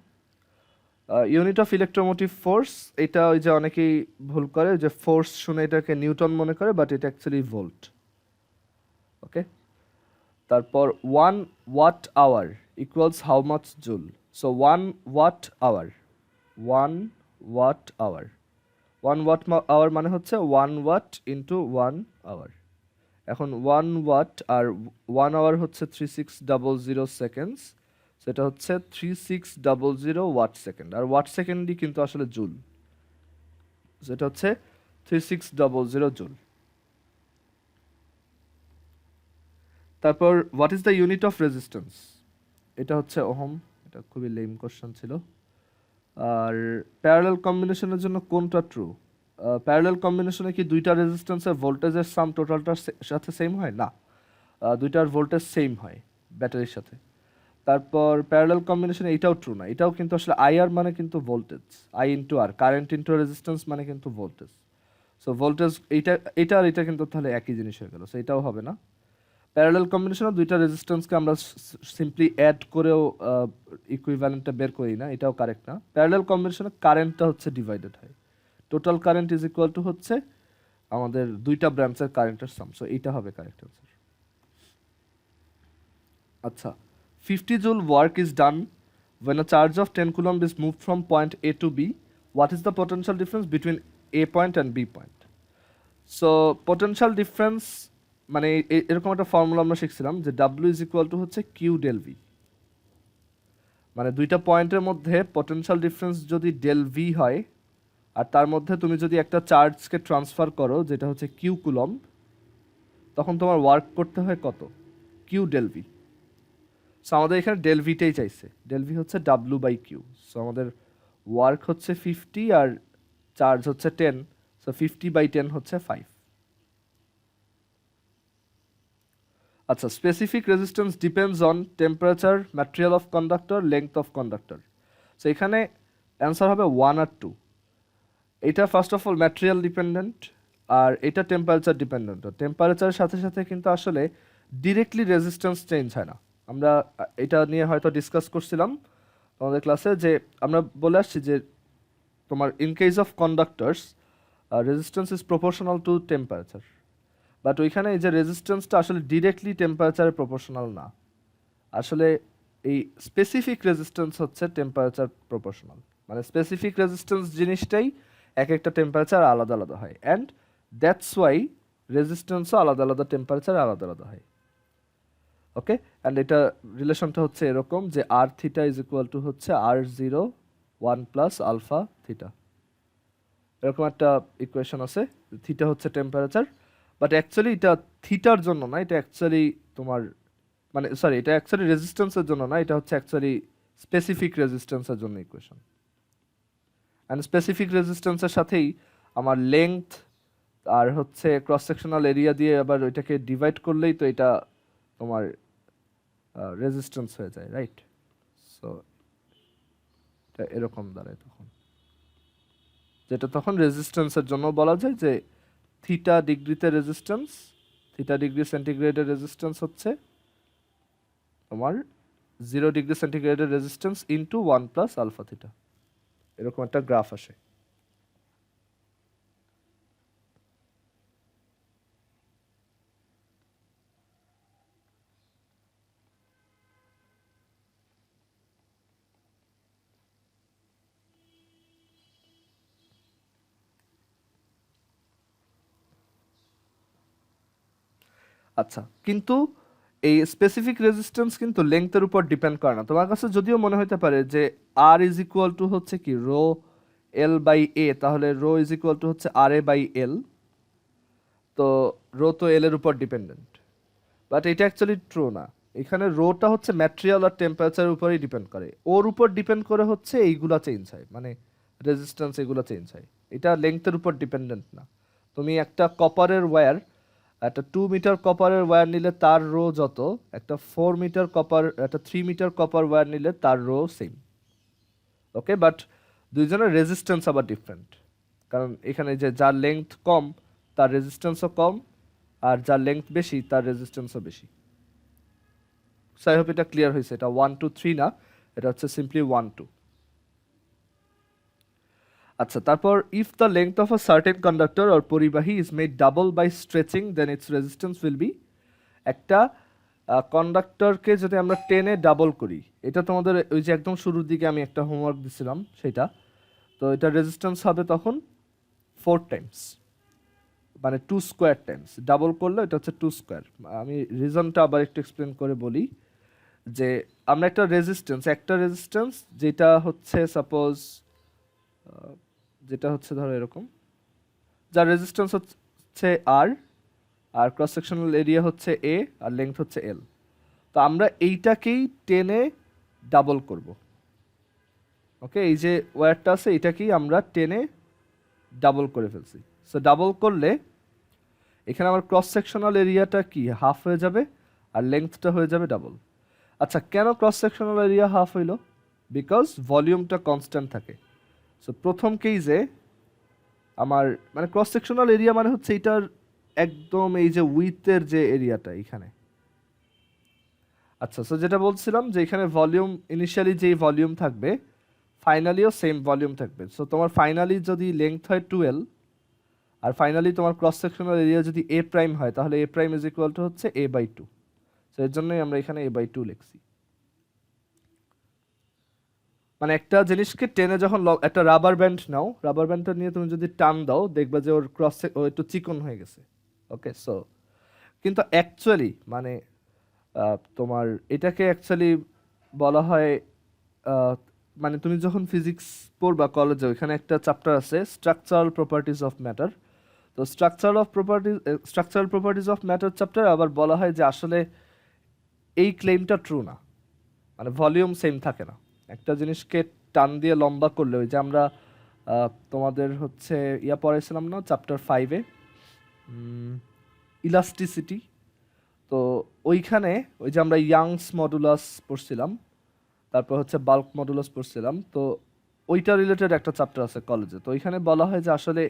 ইউনিট অফ ইলেকট্রোমোটিভ ফোর্স, এটা ওই যে অনেকেই ভুল করে যে ফোর্স শুনে এটাকে নিউটন মনে করে, বাট এটা অ্যাকচুয়ালি ভোল্ট। ওকে, তারপর 1 watt hour equals how much joule. So 1 watt hour, 1 watt hour, 1 watt hour মানে হচ্ছে 1 ওয়াট ইন্টু 1 আওয়ার। এখন 1 ওয়াট আর 1 আওয়ার হচ্ছে 3600 সেকেন্ডস, সেটা হচ্ছে 3600 ওয়াট সেকেন্ড, আর ওয়াট সেকেন্ডই কিন্তু আসলে জুল, সেটা হচ্ছে 3600 জুল। তারপর what is the unit of resistance, এটা হচ্ছে ওহম। এটা খুবই লেম কোশ্চেন ছিল। আর প্যারালাল কম্বিনেশনের জন্য কোনটা ট্রু? প্যারালাল কম্বিনেশনে কি দুইটা রেজিস্ট্যান্সের ভোল্টেজের সাম টোটালটার সাথে সেম হয়? না, দুইটার ভোল্টেজ সেম হয় ব্যাটারির সাথে। তারপর প্যারালাল কম্বিনেশনে এটাও ট্রু না, এটাও কিন্তু আসলে আইআর মানে কিন্তু voltage, I into R, current into resistance মানে কিন্তু ভোল্টেজ। সো ভোল্টেজ এইটা এটা আর এটা কিন্তু তাহলে একই জিনিস হয়ে গেল, সো এটাও হবে না। প্যারালাল কম্বিনেশনে দুইটা রেজিস্ট্যান্সকে আমরা সিম্পলি অ্যাড করেও ইকুইভ্যালেন্টটা বের করি না, এটাও কারেক্ট না। প্যারালাল কম্বিনেশনে কারেন্টটা হচ্ছে ডিভাইডেড হয়, total current is equal to হচ্ছে আমাদের দুইটা ব্রাঞ্চের কারেন্টের সাম, সো এইটা হবে কারেক্ট অ্যান্সার। আচ্ছা, 50 joule work is done when a charge of 10 coulomb is moved from point A to B. What is the potential difference between A point and B point? So potential difference মানে এরকম একটা formula আমরা শিখছিলাম যে W is equal to হচ্ছে Q del V, মানে দুইটা পয়েন্টের মধ্যে পটেনশিয়াল ডিফারেন্স যদি ডেল ভি হয় আর তার মধ্যে তুমি যদি একটা চার্জকে ট্রান্সফার করো যেটা হচ্ছে কিউ কুলম্ব, তখন তোমার ওয়ার্ক করতে হয় কত? Q del V. সো আমাদের এখানে ডেল ভিটাই চাইছে, ডেল ভি হচ্ছে ডাব্লু বাই কিউ। সো আমাদের ওয়ার্ক হচ্ছে 50 আর চার্জ হচ্ছে 10, সো 50/10 হচ্ছে 5। আচ্ছা, specific resistance depends on temperature, material of conductor, length of conductor. So এখানে অ্যান্সার হবে 1 আর 2। এটা first of all material dependent আর এটা টেম্পারেচার ডিপেন্ডেন্ট। টেম্পারেচারের সাথে সাথে কিন্তু আসলে ডিরেক্টলি রেজিস্ট্যান্স চেঞ্জ হয় না। আমরা এটা নিয়ে হয়তো ডিসকাস করছিলাম আমাদের ক্লাসে, যে আমরা বলে আসছি যে তোমার in case of কন্ডাক্টরস resistance is proportional two temperature, but ওইখানে এই যে রেজিস্ট্যান্সটা আসলে ডিরেক্টলি টেম্পারেচারে প্রপোর্শনাল না, আসলে এই স্পেসিফিক রেজিস্ট্যান্স হচ্ছে টেম্পারেচার প্রপোর্শনাল। মানে স্পেসিফিক রেজিস্ট্যান্স জিনিসটাই এক একটা টেম্পারেচার আলাদা আলাদা হয়, অ্যান্ড দ্যাটস ওয়াই রেজিস্ট্যান্সও আলাদা আলাদা টেম্পারেচার আলাদা আলাদা হয়। ওকে, অ্যান্ড এটা রিলেশনটা হচ্ছে এরকম যে আর থিটা ইজ ইকুয়াল টু হচ্ছে R0 1 প্লাস আলফা থিটা, এরকম একটা ইকুয়েশন আছে। থিটা হচ্ছে টেম্পারেচার, বাট অ্যাকচুয়ালি এটা থিটার জন্য না, এটা অ্যাকচুয়ালি তোমার মানে সরি, এটা অ্যাকচুয়ালি রেজিস্ট্যান্সের জন্য না, এটা হচ্ছে অ্যাকচুয়ালি স্পেসিফিক রেজিস্ট্যান্সের জন্য ইকুয়েশন। অ্যান্ড স্পেসিফিক রেজিস্ট্যান্সের সাথেই আমার লেংথ আর হচ্ছে ক্রস সেকশনাল এরিয়া দিয়ে আবার ওইটাকে ডিভাইড করলেই তো এটা তোমার রেজিস্ট্যান্স হয়ে যায়, রাইট? সো এটা এরকম দাঁড়ায় তখন, যেটা তখন রেজিস্ট্যান্সের জন্য বলা যায় যে থিটা ডিগ্রিতে রেজিস্ট্যান্স, থিটা ডিগ্রি সেন্টিগ্রেডের রেজিস্ট্যান্স হচ্ছে তোমার 0 ডিগ্রি সেন্টিগ্রেডের resistance into 1 plus alpha theta, এরকম একটা গ্রাফ আসে। আচ্ছা, কিন্তু এই স্পেসিফিক রেজিস্ট্যান্স কিন্তু লেংথের উপর ডিপেন্ড করে না। তোমার কাছে যদিও মনে হতে পারে যে আর ইজ ইকুয়াল টু হচ্ছে কি রো এল বাই এ, তাহলে রো ইজ ইকুয়াল টু হচ্ছে আর এ বাই এল, তো রো তো এল এর উপর ডিপেন্ডেন্ট, বাট এটা অ্যাকচুয়ালি ট্রু না। এখানে রোটা হচ্ছে ম্যাটেরিয়াল আর টেম্পারেচারের উপরেই ডিপেন্ড করে, ওর উপর ডিপেন্ড করে হচ্ছে এইগুলা চেঞ্জ হয়, মানে রেজিস্ট্যান্স এগুলো চেঞ্জ হয়, এটা লেংথের উপর ডিপেন্ডেন্ট না। তুমি একটা কপারের ওয়্যার, একটা 2 মিটার কপারের ওয়্যার নিলে তার রো যত, একটা 4 মিটার কপার, একটা 3 মিটার কপার ওয়্যার নিলে তার রো সেম। ওকে, বাট দুইজনের রেজিস্ট্যান্স আবার ডিফারেন্ট, কারণ এখানে যে যার লেংথ কম তার রেজিস্ট্যান্সও কম, আর যার লেংথ বেশি তার রেজিস্ট্যান্সও বেশি। সো আই হোপ এটা ক্লিয়ার হয়েছে। এটা 1 2 3 না, এটা হচ্ছে সিম্পলি 1 2। আচ্ছা, তারপর if the length of a certain conductor or পরিবাহী is made double by stretching then its resistance will be. একটা কন্ডাক্টরকে যদি আমরা টেনে ডাবল করি, এটা তোমাদের ওই যে একদম শুরুর দিকে আমি একটা হোমওয়ার্ক দিছিলাম সেটা, তো এটা রেজিস্ট্যান্স হবে তখন 4 টাইমস, মানে 2 স্কোয়ার টাইমস। ডাবল করলে এটা হচ্ছে 2 স্কোয়ার। আমি রিজনটা আবার একটু এক্সপ্লেন করে বলি, যে আমরা একটা রেজিস্ট্যান্স যেটা হচ্ছে সাপোজ, যেটা হচ্ছে ধরো এরকম, যার রেজিস্ট্যান্স হচ্ছে আর, আর ক্রস সেকশনাল এরিয়া হচ্ছে এ, আর লেংথ হচ্ছে এল। তো আমরা এইটাকেই টেনে ডাবল করব। ওকে, এই যে ওয়্যারটা আছে এটাকেই আমরা টেনে ডাবল করে ফেলছি। সো ডাবল করলে এখানে আমার ক্রস সেকশনাল এরিয়াটা কি হাফ হয়ে যাবে, আর লেংথটা হয়ে যাবে ডাবল। আচ্ছা, কেন ক্রস সেকশনাল এরিয়া হাফ হইল? বিকজ ভলিউমটা কনস্ট্যান্ট থাকে। সো প্রথম কেইজে আমার মানে ক্রস সেকশনাল এরিয়া মানে হচ্ছে এটার একদম এই যে উইথের যে এরিয়াটা এখানে। আচ্ছা, সো যেটা বলছিলাম যে এখানে ভলিউম ইনিশিয়ালি যেই ভলিউম থাকবে ফাইনালিও সেম ভলিউম থাকবে। সো তোমার ফাইনালি যদি লেংথ হয় 12 আর ফাইনালি তোমার ক্রস সেকশনাল এরিয়া যদি এ প্রাইম হয়, তাহলে এ প্রাইম ইজ ইকুয়াল টু হচ্ছে এ বাই 2। সো এর জন্যই আমরা এখানে এ বাই 2 লিখছি। মানে একটা জিনিসকে টেনে যখন একটা রাবার ব্যান্ড নাও, রাবার ব্যান্ডটা নিয়ে তুমি যদি টান দাও দেখবে যে ওর ও একটু চিকন হয়ে গেছে। ওকে, সো কিন্তু অ্যাকচুয়ালি মানে তোমার এটাকে অ্যাকচুয়ালি বলা হয় মানে তুমি যখন ফিজিক্স পড়বা কলেজে, ওইখানে একটা চ্যাপ্টার আছে স্ট্রাকচারাল প্রপার্টিজ অফ ম্যাটার। তো structural properties of matter chapter আবার বলা হয় যে আসলে এই ক্লেমটা ট্রু না, মানে ভলিউম সেম থাকে না। একটা জিনিসকে টান দিয়ে লম্বা করলে, ওই যে আমরা তোমাদের হচ্ছে ইয়া পড়াইছিলাম না চ্যাপ্টার 5-এ, ইলাস্টিসিটি। তো ওইখানে ওই যে আমরা ইয়াংস মডুলাস পড়ছিলাম, তারপর হচ্ছে বাল্ক মডুলাস পড়ছিলাম, তো ওইটা রিলেটেড একটা চ্যাপ্টার আছে কলেজে। তো ওইখানে বলা হয় যে আসলে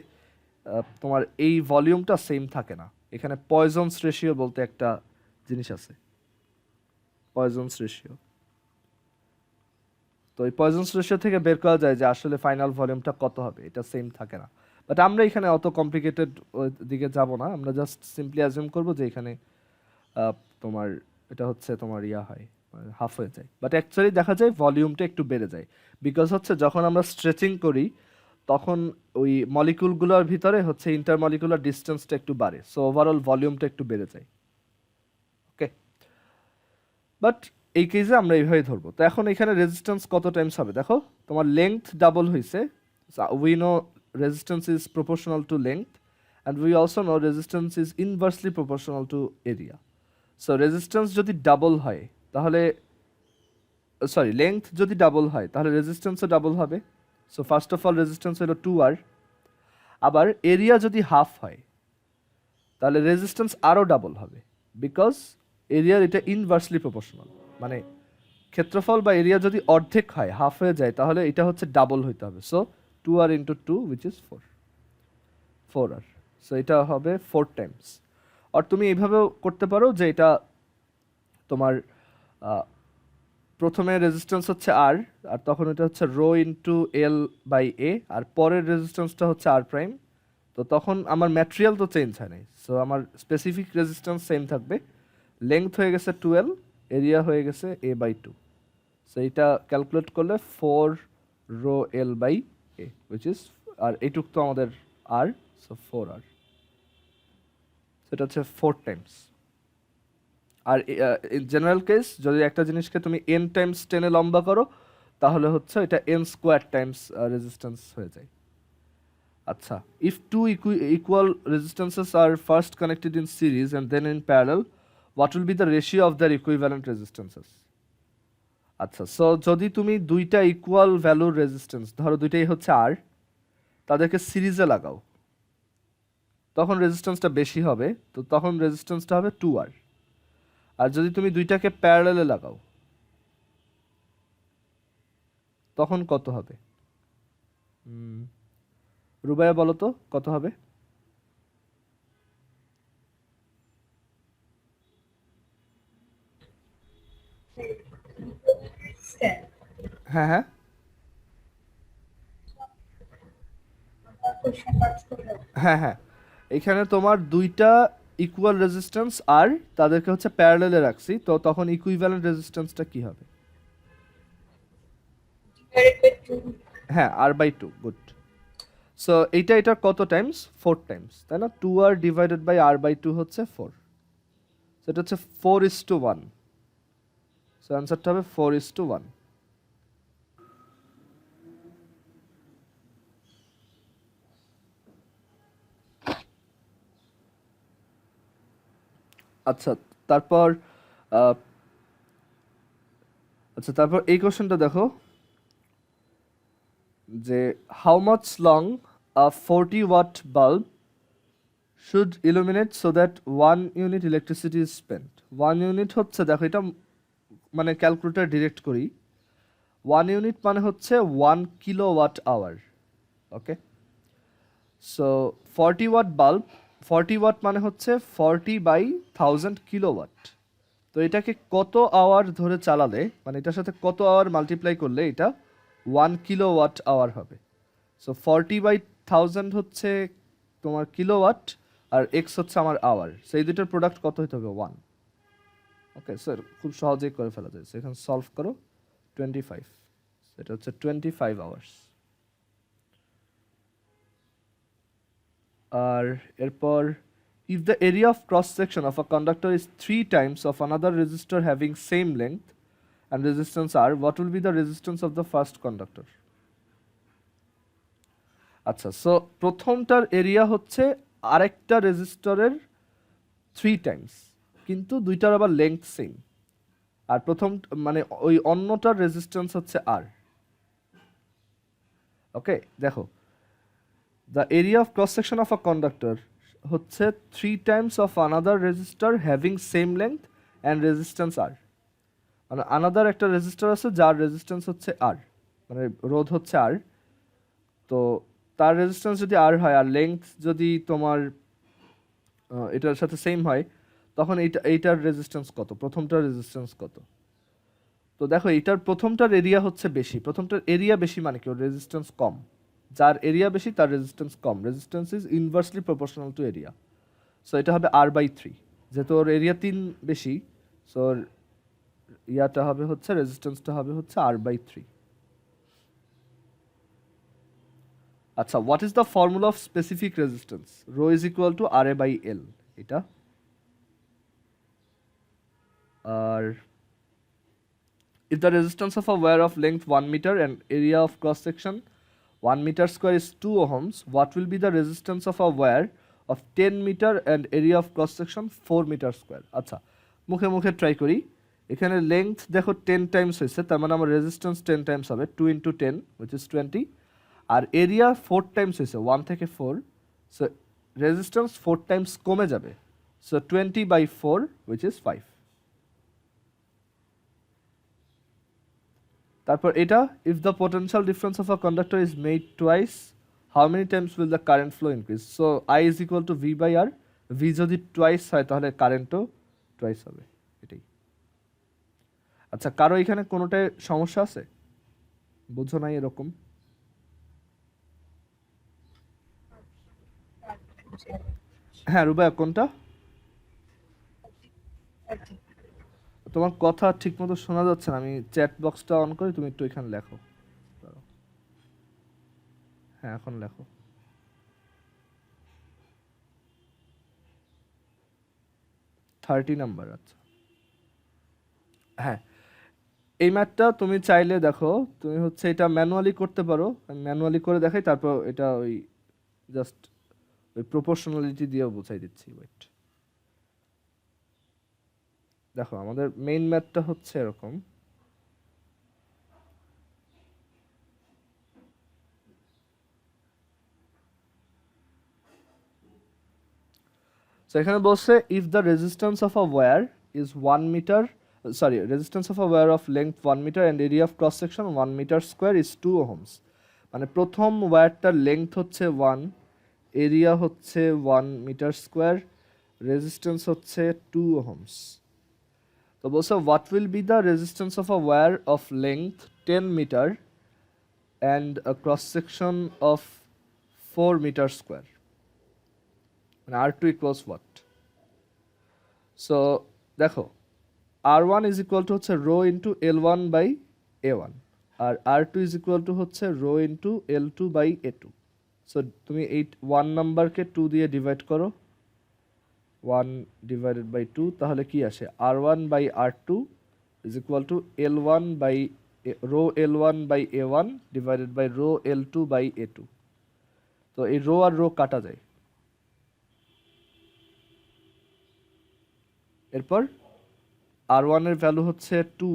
তোমার এই ভলিউমটা সেম থাকে না। এখানে পয়জনস রেশিও বলতে একটা জিনিস আছে, পয়জনস রেশিও। তো এই পয়জনস রেশিও থেকে বের করা যায় যে আসলে ফাইনাল ভলিউমটা কত হবে, এটা সেম থাকে না। বাট আমরা এখানে অত কমপ্লিকেটেড দিকে যাব না, আমরা জাস্ট সিম্পলি অ্যাজিউম করব যে এখানে তোমার এটা হচ্ছে তোমার ইয়া হয়, হাফ হয়ে যায়। বাট অ্যাকচুয়ালি দেখা যায় ভলিউমটা একটু বেড়ে যায়, বিকজ হচ্ছে যখন আমরা স্ট্রেচিং করি তখন ওই মলিকুলগুলোর ভিতরে হচ্ছে ইন্টারমলিকুলার ডিস্টেন্সটা একটু বাড়ে, সো ওভারঅল ভলিউমটা একটু বেড়ে যায়। ওকে, বাট এই কেসে আমরা এইভাবেই ধরবো। তো এখন এখানে রেজিস্ট্যান্স কত টাইমস হবে দেখো, তোমার লেংথ ডাবল হয়েছে, we know resistance is proportional to length, and we also know resistance is inversely proportional to area. So resistance যদি ডাবল হয় তাহলে, সরি, লেংথ যদি ডাবল হয় তাহলে রেজিস্ট্যান্সও ডাবল হবে। So first of all resistance হলো 2R। আবার এরিয়া যদি হাফ হয় তাহলে রেজিস্ট্যান্স আরও ডাবল হবে, বিকজ এরিয়ার এটা ইনভার্সলি প্রপোর্শনাল। মানে ক্ষেত্রফল বা এরিয়া যদি অর্ধেক হয়, হাফ হয়ে যায়, তাহলে এটা হচ্ছে ডাবল হইতে হবে। So 2R into 2 which is 4R। So এটা হবে 4 টাইমস। আর তুমি এইভাবেও করতে পারো যে এটা তোমার প্রথমে রেজিস্ট্যান্স হচ্ছে আর, আর তখন এটা হচ্ছে রো ইন্টু এল বাই এ, আর পরের রেজিস্ট্যান্সটা হচ্ছে আর প্রাইম। তো তখন আমার ম্যাটেরিয়াল তো চেঞ্জ হয় নাই, সো আমার স্পেসিফিক রেজিস্ট্যান্স সেম থাকবে। লেংথ হয়ে গেছে 12, এরিয়া হয়ে গেছে এ বাই 2। সো এইটা ক্যালকুলেট করলে 4 rho L by A which is, আর এইটুক তো আমাদের আর, সো 4R। সেটা হচ্ছে 4 টাইমস। আর জেনারেল কেস, যদি একটা জিনিসকে তুমি n টাইমস টেনে লম্বা করো তাহলে হচ্ছে এটা n স্কোয়ার টাইমস রেজিস্ট্যান্স হয়ে যায়। আচ্ছা, if two equal resistances are first connected in series and then in parallel, what will be the ratio of their equivalent resistances? আচ্ছা, সো যদি তুমি দুইটা ইকুয়াল ভ্যালুর রেজিস্ট্যান্স, ধরো দুইটাই হচ্ছে আর, তাদেরকে সিরিজে লাগাও, তখন রেজিস্ট্যান্সটা বেশি হবে, তো তখন রেজিস্ট্যান্সটা হবে 2R। আর যদি তুমি দুইটাকে প্যারালালে লাগাও তখন কত হবে? রুবাইয়া বলো তো কত হবে? হ্যাঁ হ্যাঁ হ্যাঁ হ্যাঁ, এখানে তোমার দুইটা ইকুয়াল রেজিস্ট্যান্স আর, তাদেরকে হচ্ছে প্যারালালে রাখছি, তো তখন ইকুইভ্যালেন্ট রেজিস্ট্যান্সটা কি হবে? হ্যাঁ, R/2, গুড। সো এটার কত টাইমস? 4 টাইমস, তাই না? 2R ডিভাইডেড বাই R/2 হচ্ছে 4, সেটা হচ্ছে 4:1। সো অ্যান্সারটা হবে 4:1। আচ্ছা, তারপর আহ, তারপর এই কোশ্চেনটা দেখো যে how much long a 40 watt bulb should illuminate so that 1 unit electricity is spent. 1 unit হচ্ছে, দেখো এটা মানে ক্যালকুলেটর ডিরেক্ট করি, 1 ইউনিট মানে হচ্ছে 1 কিলোওয়াট আওয়ার। ওকে, সো 40 ওয়াট বাল্ব, 40 ওয়াট মানে হচ্ছে 40/1000 কিলোওয়াট। তো এটাকে কত আওয়ার ধরে চালালে, মানে এটার সাথে কত আওয়ার মাল্টিপ্লাই করলে এটা 1 কিলোওয়াট আওয়ার হবে? সো 40/1000 হচ্ছে তোমার কিলোওয়াট, আর এক্স হচ্ছে আমার আওয়ার, সেই দুটোর প্রোডাক্ট কত হতে হবে? 1। ওকে স্যার, খুব সহজেই করে ফেলা যায়। এখানে সলভ করো, 25, সেটা হচ্ছে 25 আওয়ার্স। আর এরপর, if the area of cross section of a conductor is 3 times of another resistor having same length and resistance R, what will be the resistance of the first conductor? আচ্ছা, so প্রথমটার area হচ্ছে আরেকটা রেজিস্টরের 3 Times, কিন্তু দুইটার আবার length same. আর প্রথম মানে ওই অন্যটার রেজিস্ট্যান্স হচ্ছে আর। ওকে, দেখো, the area of cross section of a conductor হচ্ছে 3 times of another resistor having same length and resistance R. মানে আনাদার একটা রেজিস্টার আছে যার রেজিস্ট্যান্স হচ্ছে আর, মানে রোধ হচ্ছে আর। তো তার রেজিস্ট্যান্স যদি আর হয় আর লেংথ যদি তোমার এটার সাথে সেম হয়, তখন এইটার রেজিস্ট্যান্স কত, প্রথমটার রেজিস্ট্যান্স কত? তো দেখো, এইটার প্রথমটার এরিয়া হচ্ছে বেশি, প্রথমটার এরিয়া বেশি মানে কি, ওর রেজিস্ট্যান্স কম। যার এরিয়া বেশি তার resistance com. Resistance is inversely proportional to area. So এটা হবে R/3, যেহেতু ওর এরিয়া 3 বেশি, সো ইয়াটা হবে হচ্ছে, রেজিস্ট্যান্সটা হবে হচ্ছে R/3। আচ্ছা, what is the formula of specific resistance? Rho is equal to RA/L, এটা। আর if the resistance of a wire of length 1 meter and area of cross section 1 meter square is 2 ohms, what will be the resistance of a wire of 10 meter and area of cross section 4 meter square? আচ্ছা, মুখে মুখে try করি। এখানে length দেখো 10 Times হয়েছে, তার মানে আমার রেজিস্ট্যান্স 10 টাইমস হবে, 2 into 10 which is 20। আর এরিয়া 4 টাইমস হয়েছে, 1 থেকে 4, সো রেজিস্ট্যান্স 4 টাইমস কমে যাবে, সো 20/4 which is 5। তারপর এটা, if the potential difference of a conductor is made twice, how many times will the current flow increase? So I is equal to V/R, V যদি twice হয় তাহলে কারেন্টও twice হবে, এটাই। আচ্ছা, কারো এখানে কোনোটায় সমস্যা আছে, বুঝো নাই এরকম? হ্যাঁ রুবাইয়া, কোনটা? তোমার কথা ঠিক মতো শোনা যাচ্ছে না, আমি চ্যাট বক্সটা অন করি, তুমি একটু এখানে লেখো। হ্যাঁ, এখন লেখো। 30 নাম্বার, আচ্ছা। হ্যাঁ, এই ম্যাথটা তুমি চাইলে দেখো, তুমি হচ্ছে এটা ম্যানুয়ালি করতে পারো, আমি ম্যানুয়ালি করে দেখাই, তারপর এটা ওই জাস্ট ওই প্রপোর্শনালিটি দিয়েও বোঝাই দিচ্ছি। ওয়েট, দেখো আমাদের মেইন ম্যাথটা হচ্ছে এরকম। সো এখানে বলছে, if the resistance of a wire is 1 meter, sorry, resistance of a wire of length 1 meter and area of cross section 1 meter square is 2 ohms। মানে প্রথম ওয়্যারটার লেংথ হচ্ছে 1, এরিয়া হচ্ছে 1 মিটার স্কোয়ার, রেজিস্ট্যান্স হচ্ছে 2 ohms। তো বলছে, what will be the resistance of a wire of length 10 meter and a cross section of 4 meter square, মানে R2 equals what? So দেখো, R1 is equal to হচ্ছে rho into L1/A1, আর R2 is equal to হচ্ছে rho into L2/A2। So তুমি এই 1 নাম্বারকে 2 দিয়ে divide করো, 1/2, তাহলে কি আসে? R1/R2 is equal to rho L1/A1 divided by rho L2/A2। তো এই রো আর রো কাটা যায়। এরপর R1 এর ভ্যালু হচ্ছে 2,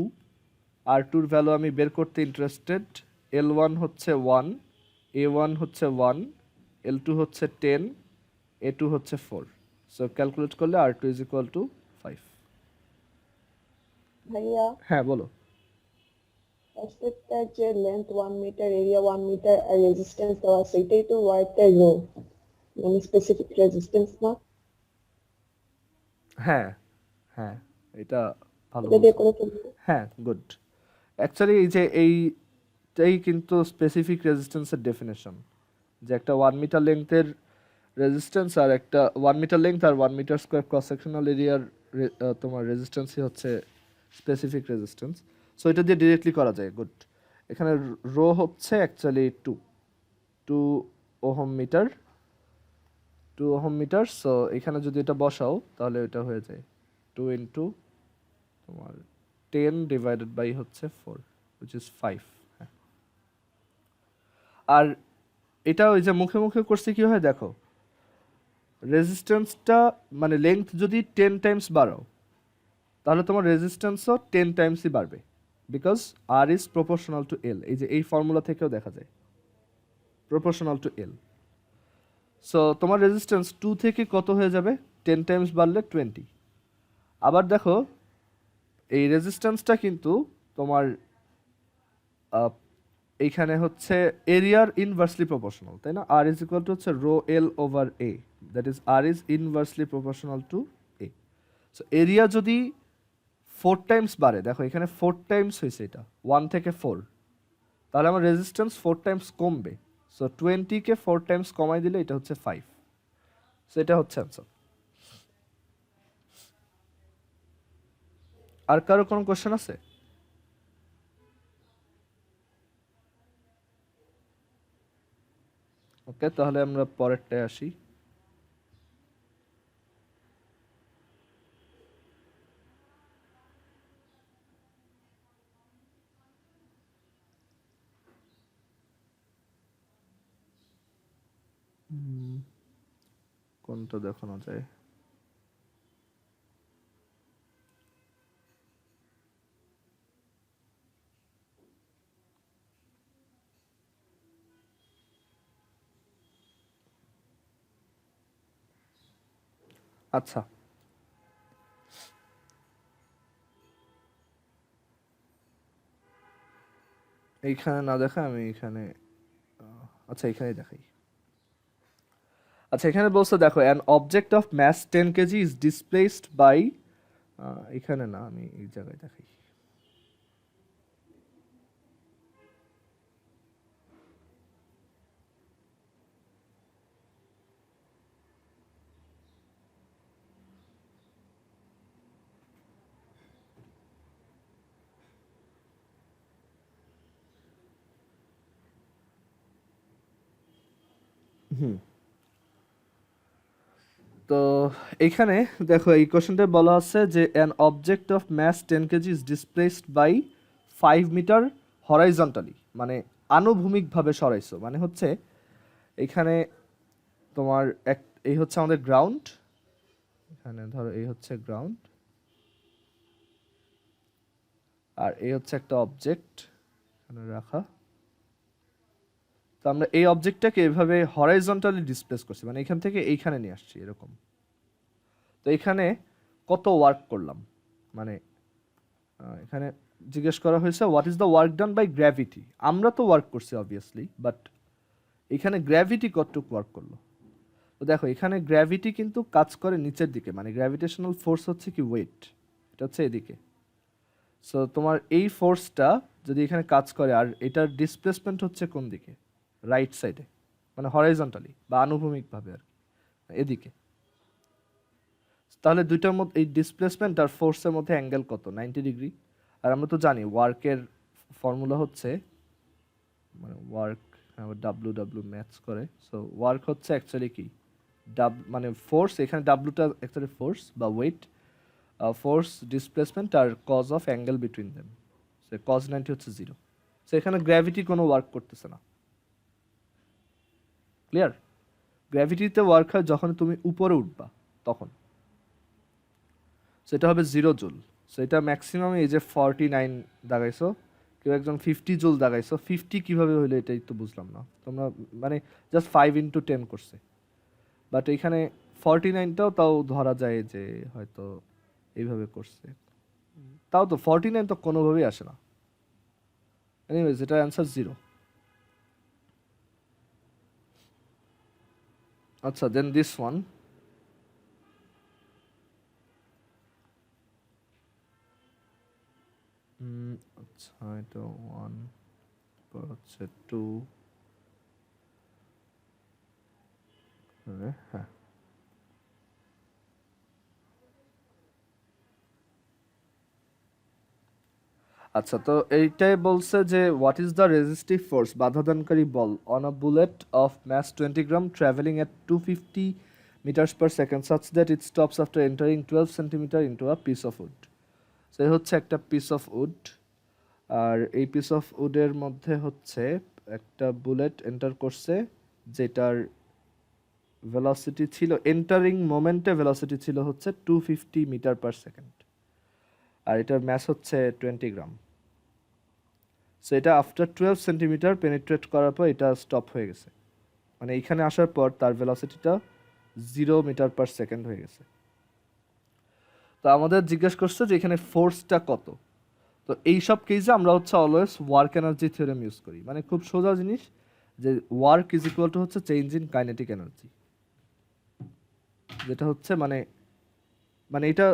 R2 এর ভ্যালু আমি বের করতে ইন্টারেস্টেড। L1 হচ্ছে 1, A1 হচ্ছে 1, L2 হচ্ছে 10, A2 হচ্ছে 4। সো ক্যালকুলেট করলে R2 ইজ ইকুয়াল টু 5। ভাইয়া, হ্যাঁ বলো। ফার্স্টেরটা যে লেন্থ 1 মিটার, এরিয়া 1 মিটার আর রেজিস্ট্যান্স দেওয়া আছে, এটাই তো ওয়ার্ডটা রো, মানে স্পেসিফিক রেজিস্ট্যান্স না? হ্যাঁ হ্যাঁ, এটা ভালো এটা দিয়ে বলছো। করে ফেলবো। হ্যাঁ, গুড। অ্যাকচুয়ালি এই যে এইটাই কিন্তু স্পেসিফিক রেজিস্ট্যান্সের ডেফিনেশন, যে একটা 1 মিটার লেংথের রেজিস্ট্যান্স আর একটা 1 মিটার লেংথ আর 1 মিটার স্কোয়ার ক্রস সেকশনাল এরিয়ার তোমার রেজিস্ট্যান্সই হচ্ছে স্পেসিফিক রেজিস্ট্যান্স। সো এটা দিয়ে ডিরেক্টলি করা যায়, গুড। এখানে রো হচ্ছে actually 2 ohm meter, 2 ohm meter. So এখানে যদি এটা বসাও তাহলে এটা হয়ে যায় 2 ইন্টু তোমার 10 ডিভাইডেড বাই হচ্ছে 4 which is 5 হ্যাঁ। আর এটা ওই যে মুখে মুখে করছে কি হয় দেখো, রেজিস্ট্যান্সটা মানে লেন্থ যদি 10 টাইমস বাড়াও তাহলে তোমার রেজিস্ট্যান্সও 10 টাইমসই বাড়বে, because R is proportional to L. এই যে এই ফর্মুলা থেকেও দেখা যায় প্রপোর্শনাল টু এল। সো তোমার রেজিস্ট্যান্স 2 থেকে কত হয়ে যাবে, 10 টাইমস বাড়লে 20। আবার দেখো এই রেজিস্ট্যান্সটা কিন্তু তোমার এইখানে হচ্ছে এরিয়ার ইনভার্সলি প্রপোর্শনাল, তাই না? আর ইজ ইকুয়াল টু হচ্ছে rho L over A, that is R is inversely proportional to A. So area যদি 4 টাইমস বাড়ে, দেখো এখানে 4 টাইমস হয়েছে, এটা 1 থেকে 4, তাহলে আমার রেজিস্ট্যান্স 4 টাইমস কমবে। সো 20-কে 4 টাইমস কমাই দিলে এটা হচ্ছে 5। সো এটা হচ্ছে অ্যান্সার। আর কারো কোনো কোশ্চেন আছে? ওকে, তাহলে আমরা পরেরটায় আসি। কোনটা দেখানো যায়? আচ্ছা, এইখানে না দেখা আমি এখানে আচ্ছা এখানেই দেখাই। আচ্ছা এখানে বলছে দেখো an object of mass 10 kg is displaced by, এখানে না আমি এই জায়গায় দেখাই। তো এইখানে দেখো এই কোশ্চেনটা বলা আছে যে an object of mass 10 kg is displaced by 5 meter horizontally, মানে আনুভূমিকভাবে সরাইছো, মানে হচ্ছে এখানে তোমার এক, এই হচ্ছে আমাদের গ্রাউন্ড, এখানে ধরো এই হচ্ছে গ্রাউন্ড, আর এই হচ্ছে একটা অবজেক্ট এখানে রাখা। তো আমরা এই অবজেক্টটাকে এভাবে হরাইজন্টালি ডিসপ্লেস করছি, মানে এখান থেকে এইখানে নিয়ে আসছি এরকম। তো এখানে কত ওয়ার্ক করলাম, মানে এখানে জিজ্ঞেস করা হয়েছে what is the work done by gravity. আমরা তো ওয়ার্ক করছি অবভিয়াসলি, বাট এখানে গ্র্যাভিটি কতটুকু ওয়ার্ক করলো। তো দেখো এখানে গ্র্যাভিটি কিন্তু কাজ করে নিচের দিকে, মানে গ্র্যাভিটেশনাল ফোর্স হচ্ছে কি ওয়েট, এটা হচ্ছে এদিকে। সো তোমার এই ফোর্সটা যদি এখানে কাজ করে, আর এটার ডিসপ্লেসমেন্ট হচ্ছে কোন দিকে, রাইট সাইডে, মানে হরাইজন্টালি বা আনুভূমিকভাবে আর কি, এদিকে। তাহলে দুইটার মধ্যে এই ডিসপ্লেসমেন্ট আর ফোর্সের মধ্যে অ্যাঙ্গেল কত, 90 ডিগ্রি। আর আমরা তো জানি ওয়ার্কের ফর্মুলা হচ্ছে, মানে ওয়ার্ক ডাব্লিউ ডাব্লিউ ম্যাথস করে, সো ওয়ার্ক হচ্ছে অ্যাকচুয়ালি কি মানে ফোর্স, এখানে ডাব্লিউটা অ্যাকচুয়ালি ফোর্স বা ওয়েট, ফোর্স ডিসপ্লেসমেন্ট আর cos of angle between them, so cos 90 হচ্ছে 0। সো এখানে গ্র্যাভিটি কোনো ওয়ার্ক করতেছে না, ক্লিয়ার? গ্র্যাভিটিতে ওয়ার্ক হয় যখন তুমি উপরে উঠবা তখন, সেটা হবে 0 জুল। সো এটা ম্যাক্সিমাম এই যে 49 দাগাইছো, কেউ একজন 50 জুল দাগাইছো, 50 কিভাবে হইলো এটাই তো বুঝলাম না তোমরা, মানে জাস্ট 5 × 10 করছে, বাট এখানে 49টাও তাও ধরা যায় যে হয়তো এইভাবে করছে, তাও তো 49 তো কোনোভাবেই আসে না। এনিওয়েজ এটা অ্যান্সার 0। আচ্ছা দেন দিস ওয়ান, আচ্ছা এটা 1 পর হচ্ছে 2, হ্যাঁ আচ্ছা। তো এইটাই বলছে যে what is the resistive force, বাধাদানকারী বল, on a bullet of mass 20 gram travelling at 250 metres per second such that it stops after entering 12 centimetre into a piece of wood. So এই হচ্ছে একটা পিস অফ উড, আর এই piece of উডের মধ্যে হচ্ছে একটা bullet enter করছে, যেটার velocity ছিল, এন্টারিং মোমেন্টে ভেলোসিটি ছিল হচ্ছে 250 মিটার পার সেকেন্ড, আর এটার ম্যাস হচ্ছে 20 গ্রাম। সো এটা আফটার 12 সেন্টিমিটার পেনিট্রেট করার পর এটা স্টপ হয়ে গেছে, মানে এইখানে আসার পর তার ভেলোসিটিটা 0 মিটার পার সেকেন্ড হয়ে গেছে। তো আমাদের জিজ্ঞেস করছে যে এখানে ফোর্সটা কত। তো এইসব কেসে আমরা হচ্ছে always work energy theorem use করি, মানে খুব সোজা জিনিস, যে ওয়ার্ক ইজ ইকুয়াল টু হচ্ছে চেঞ্জ ইন কাইনেটিক এনার্জি, যেটা হচ্ছে মানে মানে এটা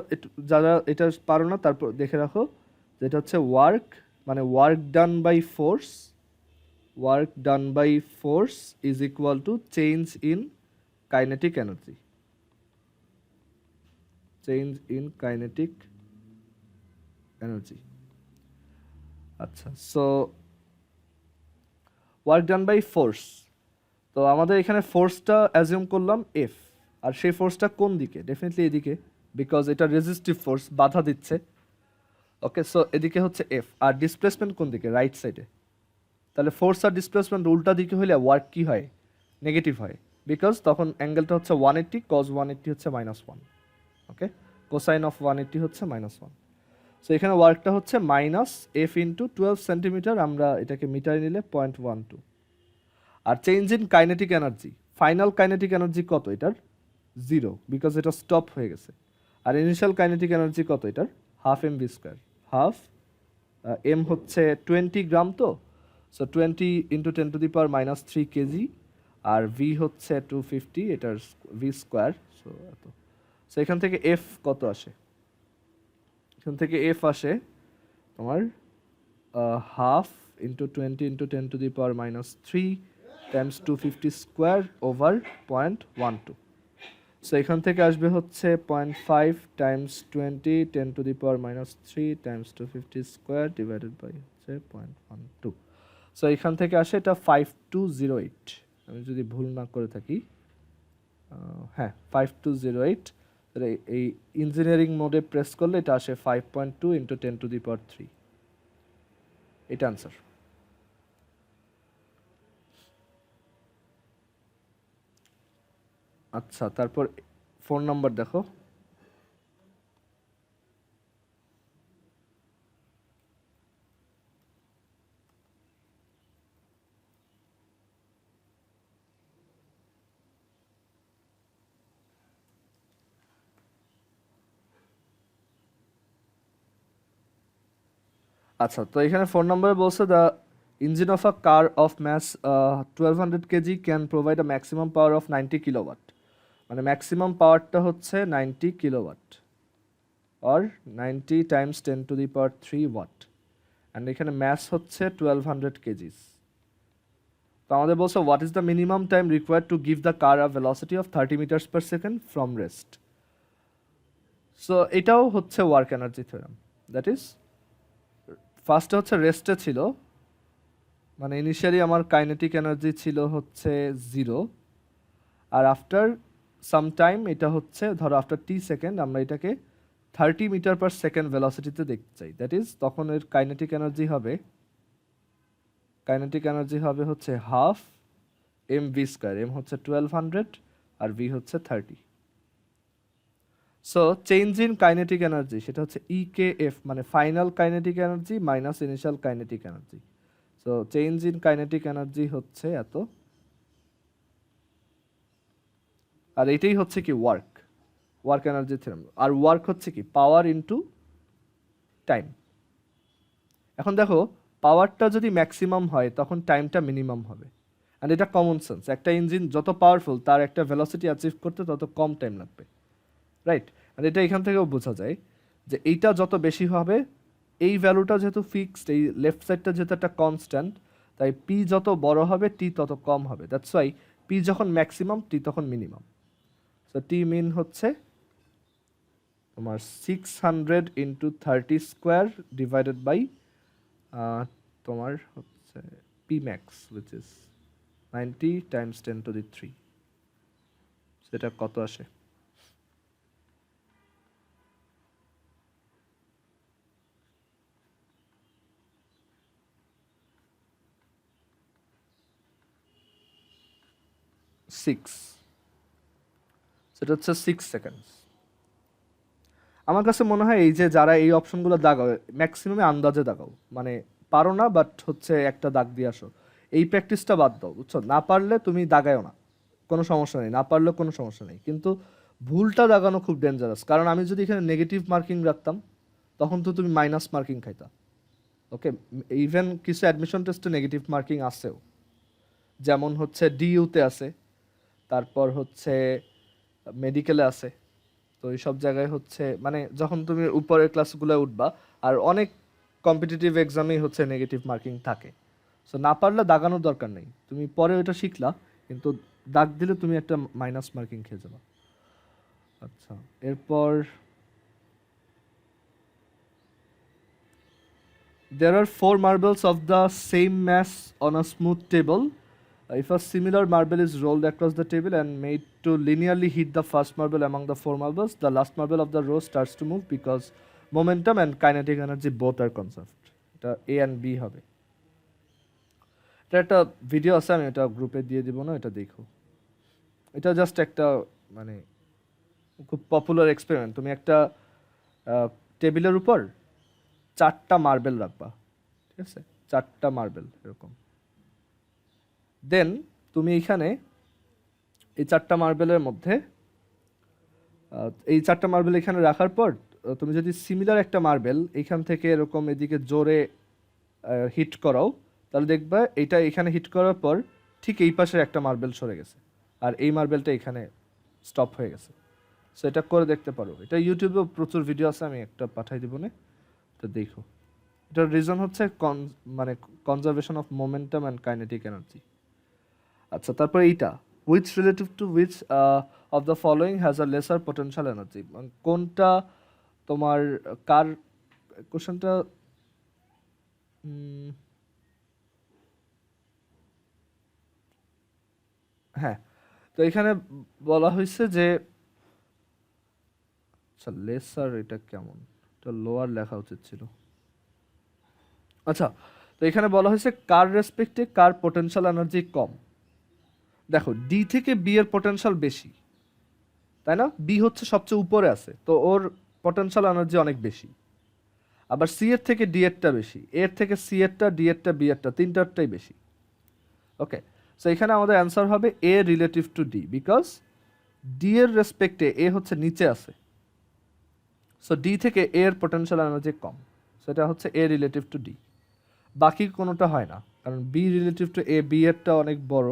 যারা এটা পারো না তারপর দেখে রাখো, যেটা হচ্ছে ওয়ার্ক মানে work done by force is equal to change in kinetic energy, change in kinetic energy. আচ্ছা, so work done by force, তো আমাদের এখানে ফোর্সটা অ্যাজিউম করলাম এফ, আর সেই ফোর্সটা কোন দিকে? ডেফিনেটলি এদিকে, বিকজ এটা রেজিস্টিভ ফোর্স, বাধা দিচ্ছে। ওকে, সো এদিকে হচ্ছে এফ, আর ডিসপ্লেসমেন্ট কোন দিকে? রাইট সাইডে। তাহলে ফোর্স আর ডিসপ্লেসমেন্ট উল্টা দিকে হলে ওয়ার্ক কি হয়? নেগেটিভ হয়, বিকজ তখন অ্যাঙ্গেলটা হচ্ছে 180, কজ 180 হচ্ছে -1। ওকে, কোসাইন অফ 180 হচ্ছে -1। সো এখানে ওয়ার্কটা হচ্ছে মাইনাস এফ ইন্টু 12 সেন্টিমিটার, আমরা এটাকে মিটারে নিলে 0.12। আর change in kinetic energy, final kinetic energy কত এটার? 0, বিকজ এটা স্টপ হয়ে গেছে। আর ইনিশিয়াল কাইনেটিক এনার্জি কত এটার? Half M V square, half M হচ্ছে 20 গ্রাম, তো সো 20 ইন্টু 10⁻³ কেজি, আর ভি হচ্ছে 250, এটার ভি স্কোয়ার। সো এত, সো এখান থেকে এফ কত আসে? এখান থেকে এফ আসে তোমার half into 20 into 10⁻³ times 250 square over 0.12। So এখান থেকে আসবে হচ্ছে 0.5 times 20 10⁻³ times 250 square divided by হচ্ছে 0.12। সো এখান থেকে আসে এটা 5208, আমি যদি ভুল না করে থাকি, হ্যাঁ 5208। তাহলে এই ইঞ্জিনিয়ারিং মোডে প্রেস করলে এটা আসে 5.2 ইন্টু 10⁻³, এটা আনসার। আচ্ছা, তারপর 4 নাম্বার দেখো। আচ্ছা, তো এখানে 4 নম্বরে বলছে the engine of a car of mass 1200 kg can provide a maximum power of 90 kilowatt, মানে ম্যাক্সিমাম পাওয়ারটা হচ্ছে 90 kilowatt or 90 times 10⁻³ watt, and এখানে ম্যাস হচ্ছে 1200 কেজিস। তো আমাদের বলছে what is the minimum time required to give the car a velocity of 30 meters per second from rest. So এটাও হচ্ছে work energy theorem, that is ফার্স্টে হচ্ছে রেস্টে ছিল, মানে ইনিশিয়ালি আমার কাইনেটিক এনার্জি ছিল হচ্ছে 0, আর আফটার সাম টাইম এটা হচ্ছে ধরো আফটার টি সেকেন্ড আমরা এটাকে 30 মিটার পার সেকেন্ড ভেলোসিটিতে দেখতে চাই, দ্যাট ইজ তখন এর কাইনেটিক এনার্জি হবে হচ্ছে half M V square, M হচ্ছে 1200 আর ভি হচ্ছে 30। So change in kinetic energy সেটা হচ্ছে ইকেএফ, মানে final kinetic energy minus initial kinetic energy. So change in kinetic energy হচ্ছে এত, আর এটাই হচ্ছে কি ওয়ার্ক এনার্জি থিওরেম। আর ওয়ার্ক হচ্ছে কি পাওয়ার ইনটু টাইম। এখন দেখো পাওয়ারটা যদি ম্যাক্সিমাম হয় তখন টাইমটা মিনিমাম হবে, অ্যান্ড এটা কমন সেন্স, একটা ইঞ্জিন যত পাওয়ারফুল তার একটা ভেলোসিটি অ্যাচিভ করতে তত কম টাইম লাগবে, রাইট? আর এটা এখান থেকেও বোঝা যায় যে এইটা যত বেশি হবে, এই ভ্যালুটা যেহেতু ফিক্সড, এই লেফট সাইডটা যেহেতু একটা কনস্ট্যান্ট, তাই পি যত বড় হবে টি তত কম হবে, দ্যাটস ওয়াই পি যখন ম্যাক্সিমাম টি তখন মিনিমাম। সো টি মিন হচ্ছে তোমার 600 ইন্টু 30 স্কোয়ার ডিভাইডেড বাই তোমার হচ্ছে P max which is 90 times 10⁻³, সেটা কত আসে? সিক্স, সেটা হচ্ছে 6 সেকেন্ডস। আমার কাছে মনে হয় এই যে যারা এই অপশনগুলো দাগাও ম্যাক্সিমামে আন্দাজে দাগাও, মানে পারো না বাট হচ্ছে একটা দাগ দিয়ে আসো, এই প্র্যাকটিসটা বাদ দাও, বুঝছো? না পারলে তুমি দাগায়ও না, কোনো সমস্যা নেই, না পারলেও কোনো সমস্যা নেই, কিন্তু ভুলটা দাগানো খুব ডেঞ্জারাস। কারণ আমি যদি এখানে নেগেটিভ মার্কিং রাখতাম তখন তো তুমি মাইনাস মার্কিং খাইতা। ওকে, ইভেন কিছু অ্যাডমিশন টেস্টে নেগেটিভ মার্কিং আসেও, যেমন হচ্ছে ডিইউতে আছে, তারপর হচ্ছে মেডিকেলে আছে। তো এইসব জায়গায় হচ্ছে মানে যখন তুমি উপরের ক্লাসগুলো উঠবা, আর অনেক কম্পিটিটিভ এক্সামেই হচ্ছে নেগেটিভ মার্কিং থাকে। সো না পারলে দাগানোর দরকার নেই, তুমি পরে ওটা শিখলা, কিন্তু দাগ দিলে তুমি একটা মাইনাস মার্কিং খেয়ে যাবা। আচ্ছা, এরপর there are 4 marbles of the same mass on a smooth table. If a similar marble is rolled across the table and made to linearly hit the first marble among the 4 marbles, the last marble of the row starts to move because momentum and kinetic energy both are conserved. এটা A and B হবে। এটা একটা video আছে, আমি এটা গ্রুপে দিয়ে দিব না, এটা দেখো। এটা জাস্ট একটা মানে খুব পপুলার এক্সপেরিমেন্ট। তুমি একটা টেবিলের উপর 4টা মার্বেল রাখবা, ঠিক আছে? 4টা মার্বেল এরকম। দেন তুমি এইখানে এই 4টা মার্বেলের মধ্যে এই 4টা মার্বেল এখানে রাখার পর তুমি যদি সিমিলার একটা মার্বেল এখান থেকে এরকম এদিকে জোরে হিট করাও, তাহলে দেখবা এটা এখানে হিট করার পর ঠিক এই পাশের একটা মার্বেল সরে গেছে, আর এই মার্বেলটা এখানে স্টপ হয়ে গেছে। সো এটা করে দেখতে পারো, এটা ইউটিউবেও প্রচুর ভিডিও আছে, আমি একটা পাঠাই দিব না, তো দেখো। এটার রিজন হচ্ছে মানে conservation of momentum and kinetic energy. আচ্ছা, তারপর এইটা which relative to which of the following has a lesser potential energy, কোনটা তোমার কার কোশ্চেনটা হ্যাঁ, তো এখানে বলা হয়েছে যে আচ্ছা লেসার এটা কেমন, এটা লোয়ার লেখা উচিত ছিল। আচ্ছা, তো এখানে বলা হয়েছে কার রেসপেক্টে কার পোটেনশিয়াল এনার্জি কম। দেখো ডি থেকে বি এর পোটেনশিয়াল বেশি, তাই না? বি হচ্ছে সবচেয়ে উপরে আছে, তো ওর পটেনশিয়াল এনার্জি অনেক বেশি। আবার সি এর থেকে ডি এরটা বেশি, এর থেকে সি এরটা, ডি এরটা, বি এরটা, তিনটারটাই বেশি। ওকে, সো এখানে আমাদের অ্যান্সার হবে এ relative to D, because D এর রেসপেক্টে এ হচ্ছে নিচে আছে, সো ডি থেকে এ এর পটেনশিয়াল এনার্জি কম, সেটা হচ্ছে এ রিলেটিভ টু ডি। বাকি কোনোটা হয় না, কারণ B relative to A, B এরটা অনেক বড়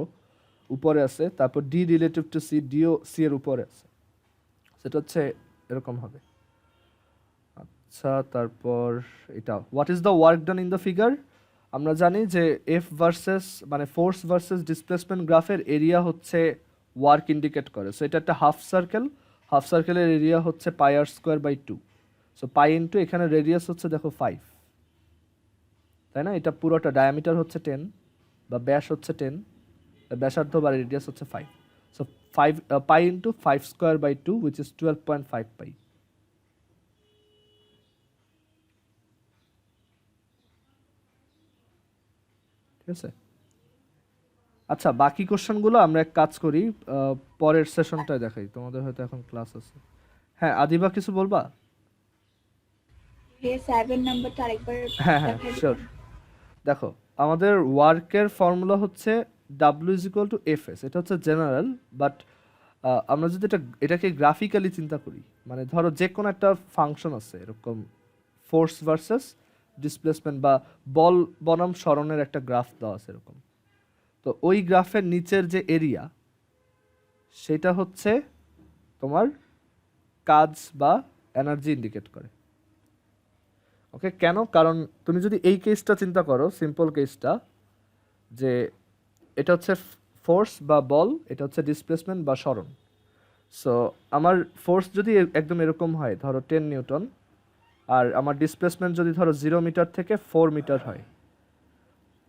উপরে আছে, তারপর ডি রিলেটিভ টু সি, ডিও সি এর উপরে আছে, সেটা হচ্ছে এরকম হবে। আচ্ছা, তারপর এটা what is the work done in the figure. আমরা জানি যে এফ ভার্সেস মানে ফোর্স ভার্সেস ডিসপ্লেসমেন্ট গ্রাফের এরিয়া হচ্ছে ওয়ার্ক ইন্ডিকেট করে। সো এটা একটা হাফ সার্কেল, হাফ সার্কেলের এরিয়া হচ্ছে pi R square by 2। So pi into এখানে রেডিয়াস হচ্ছে দেখো 5, তাই না? এটা পুরোটা ডায়ামিটার হচ্ছে 10 বা ব্যাস হচ্ছে 10, ব্যাসার্ধ বা রেডিয়াস হচ্ছে 5। So 5 pi into 5 square by 2 which is 12.5 pi. ঠিক আছে? আচ্ছা, বাকি কোশ্চেনগুলো আমরা এক কাজ করি, পরের সেশনটায় দেখাই, তোমাদের হয়তো এখন ক্লাস আছে। হ্যাঁ, আদিবা কিছু বলবা? এই 7 নাম্বারটা আরেকবার হ্যাঁ হ্যাঁ দেখাই শিওর। দিবেন? দেখো আমাদের ওয়ার্কের ফর্মুলা হচ্ছে W is equal two F S, এটা হচ্ছে জেনারেল, বাট আমরা যদি এটাকে গ্রাফিক্যালি চিন্তা করি, মানে ধরো যে কোনো একটা ফাংশন আছে এরকম ফোর্স ভার্সেস ডিসপ্লেসমেন্ট বা বল বনাম সরণের একটা গ্রাফ দেওয়া আছে এরকম, তো ওই গ্রাফের নিচের যে এরিয়া সেটা হচ্ছে তোমার কাজ বা এনার্জি ইন্ডিকেট করে। ওকে, কেন? কারণ তুমি যদি এই কেসটা চিন্তা করো, সিম্পল কেসটা, যে এটা হচ্ছে ফোর্স বা বল, এটা হচ্ছে ডিসপ্লেসমেন্ট বা সরণ। সো আমার ফোর্স যদি একদম এরকম হয়, ধরো 10 নিউটন, আর আমার ডিসপ্লেসমেন্ট যদি ধরো 0 মিটার থেকে 4 মিটার হয়,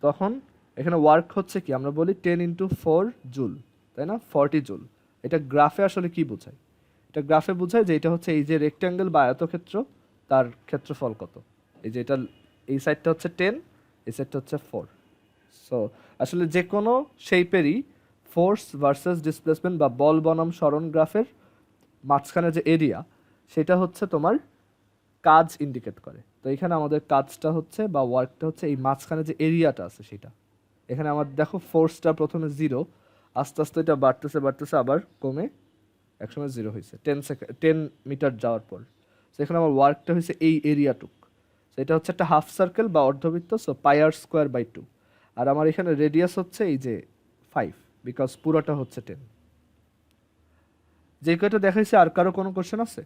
তখন এখানে ওয়ার্ক হচ্ছে কি, আমরা বলি 10 ইন্টু 4 জুল, তাই না? 40 জুল। এটা গ্রাফে আসলে কি বোঝায়? এটা গ্রাফে বোঝায় যে এটা হচ্ছে এই যে রেক্ট্যাঙ্গেল বা আয়তক্ষেত্র, তার ক্ষেত্রফল কত। এই যে এটা এই সাইডটা হচ্ছে 10, এই সাইডটা হচ্ছে 4। সো আসলে যে কোনো শেপেরই ফোর্স ভার্সেস ডিসপ্লেসমেন্ট বা বল বনাম সরণ গ্রাফের মাঝখানে যে এরিয়া, সেটা হচ্ছে তোমার কাজ ইন্ডিকেট করে। তো এখানে আমাদের কাজটা হচ্ছে বা ওয়ার্কটা হচ্ছে এই মাঝখানে যে এরিয়াটা আছে সেটা। এখানে আমার দেখো ফোর্সটা প্রথমে 0, আস্তে আস্তে এটা বাড়তেছে বাড়তেছে আবার কমে একসময় 0 হয়েছে 10 মিটার যাওয়ার পর। তো এখানে আমার ওয়ার্কটা হয়েছে এই এরিয়াটুক। তো এটা হচ্ছে একটা হাফ সার্কেল বা অর্ধবৃত্ত, সো πr²/2। আর আমার এখানে রেডিয়াস হচ্ছে এই যে 5, বিকজ পুরোটা হচ্ছে 10। যে কয়টা দেখাইছে, আর কারো কোনো কোশ্চেন আছে?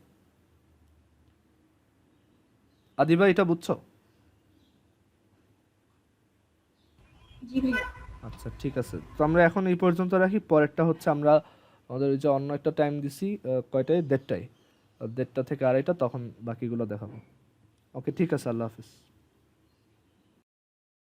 আদিবা এটা বুঝছো? জি ভাইয়া। আচ্ছা ঠিক আছে, তো আমরা এখন এই পর্যন্ত রাখি। পরেরটা হচ্ছে আমরা আমাদের ওই যে অন্য একটা টাইম দিছি, কয়টায়, 1:30টায়, 1:30 থেকে 2:30, তখন বাকিগুলো দেখাবো। ওকে ঠিক আছে, আল্লাহ হাফিজ।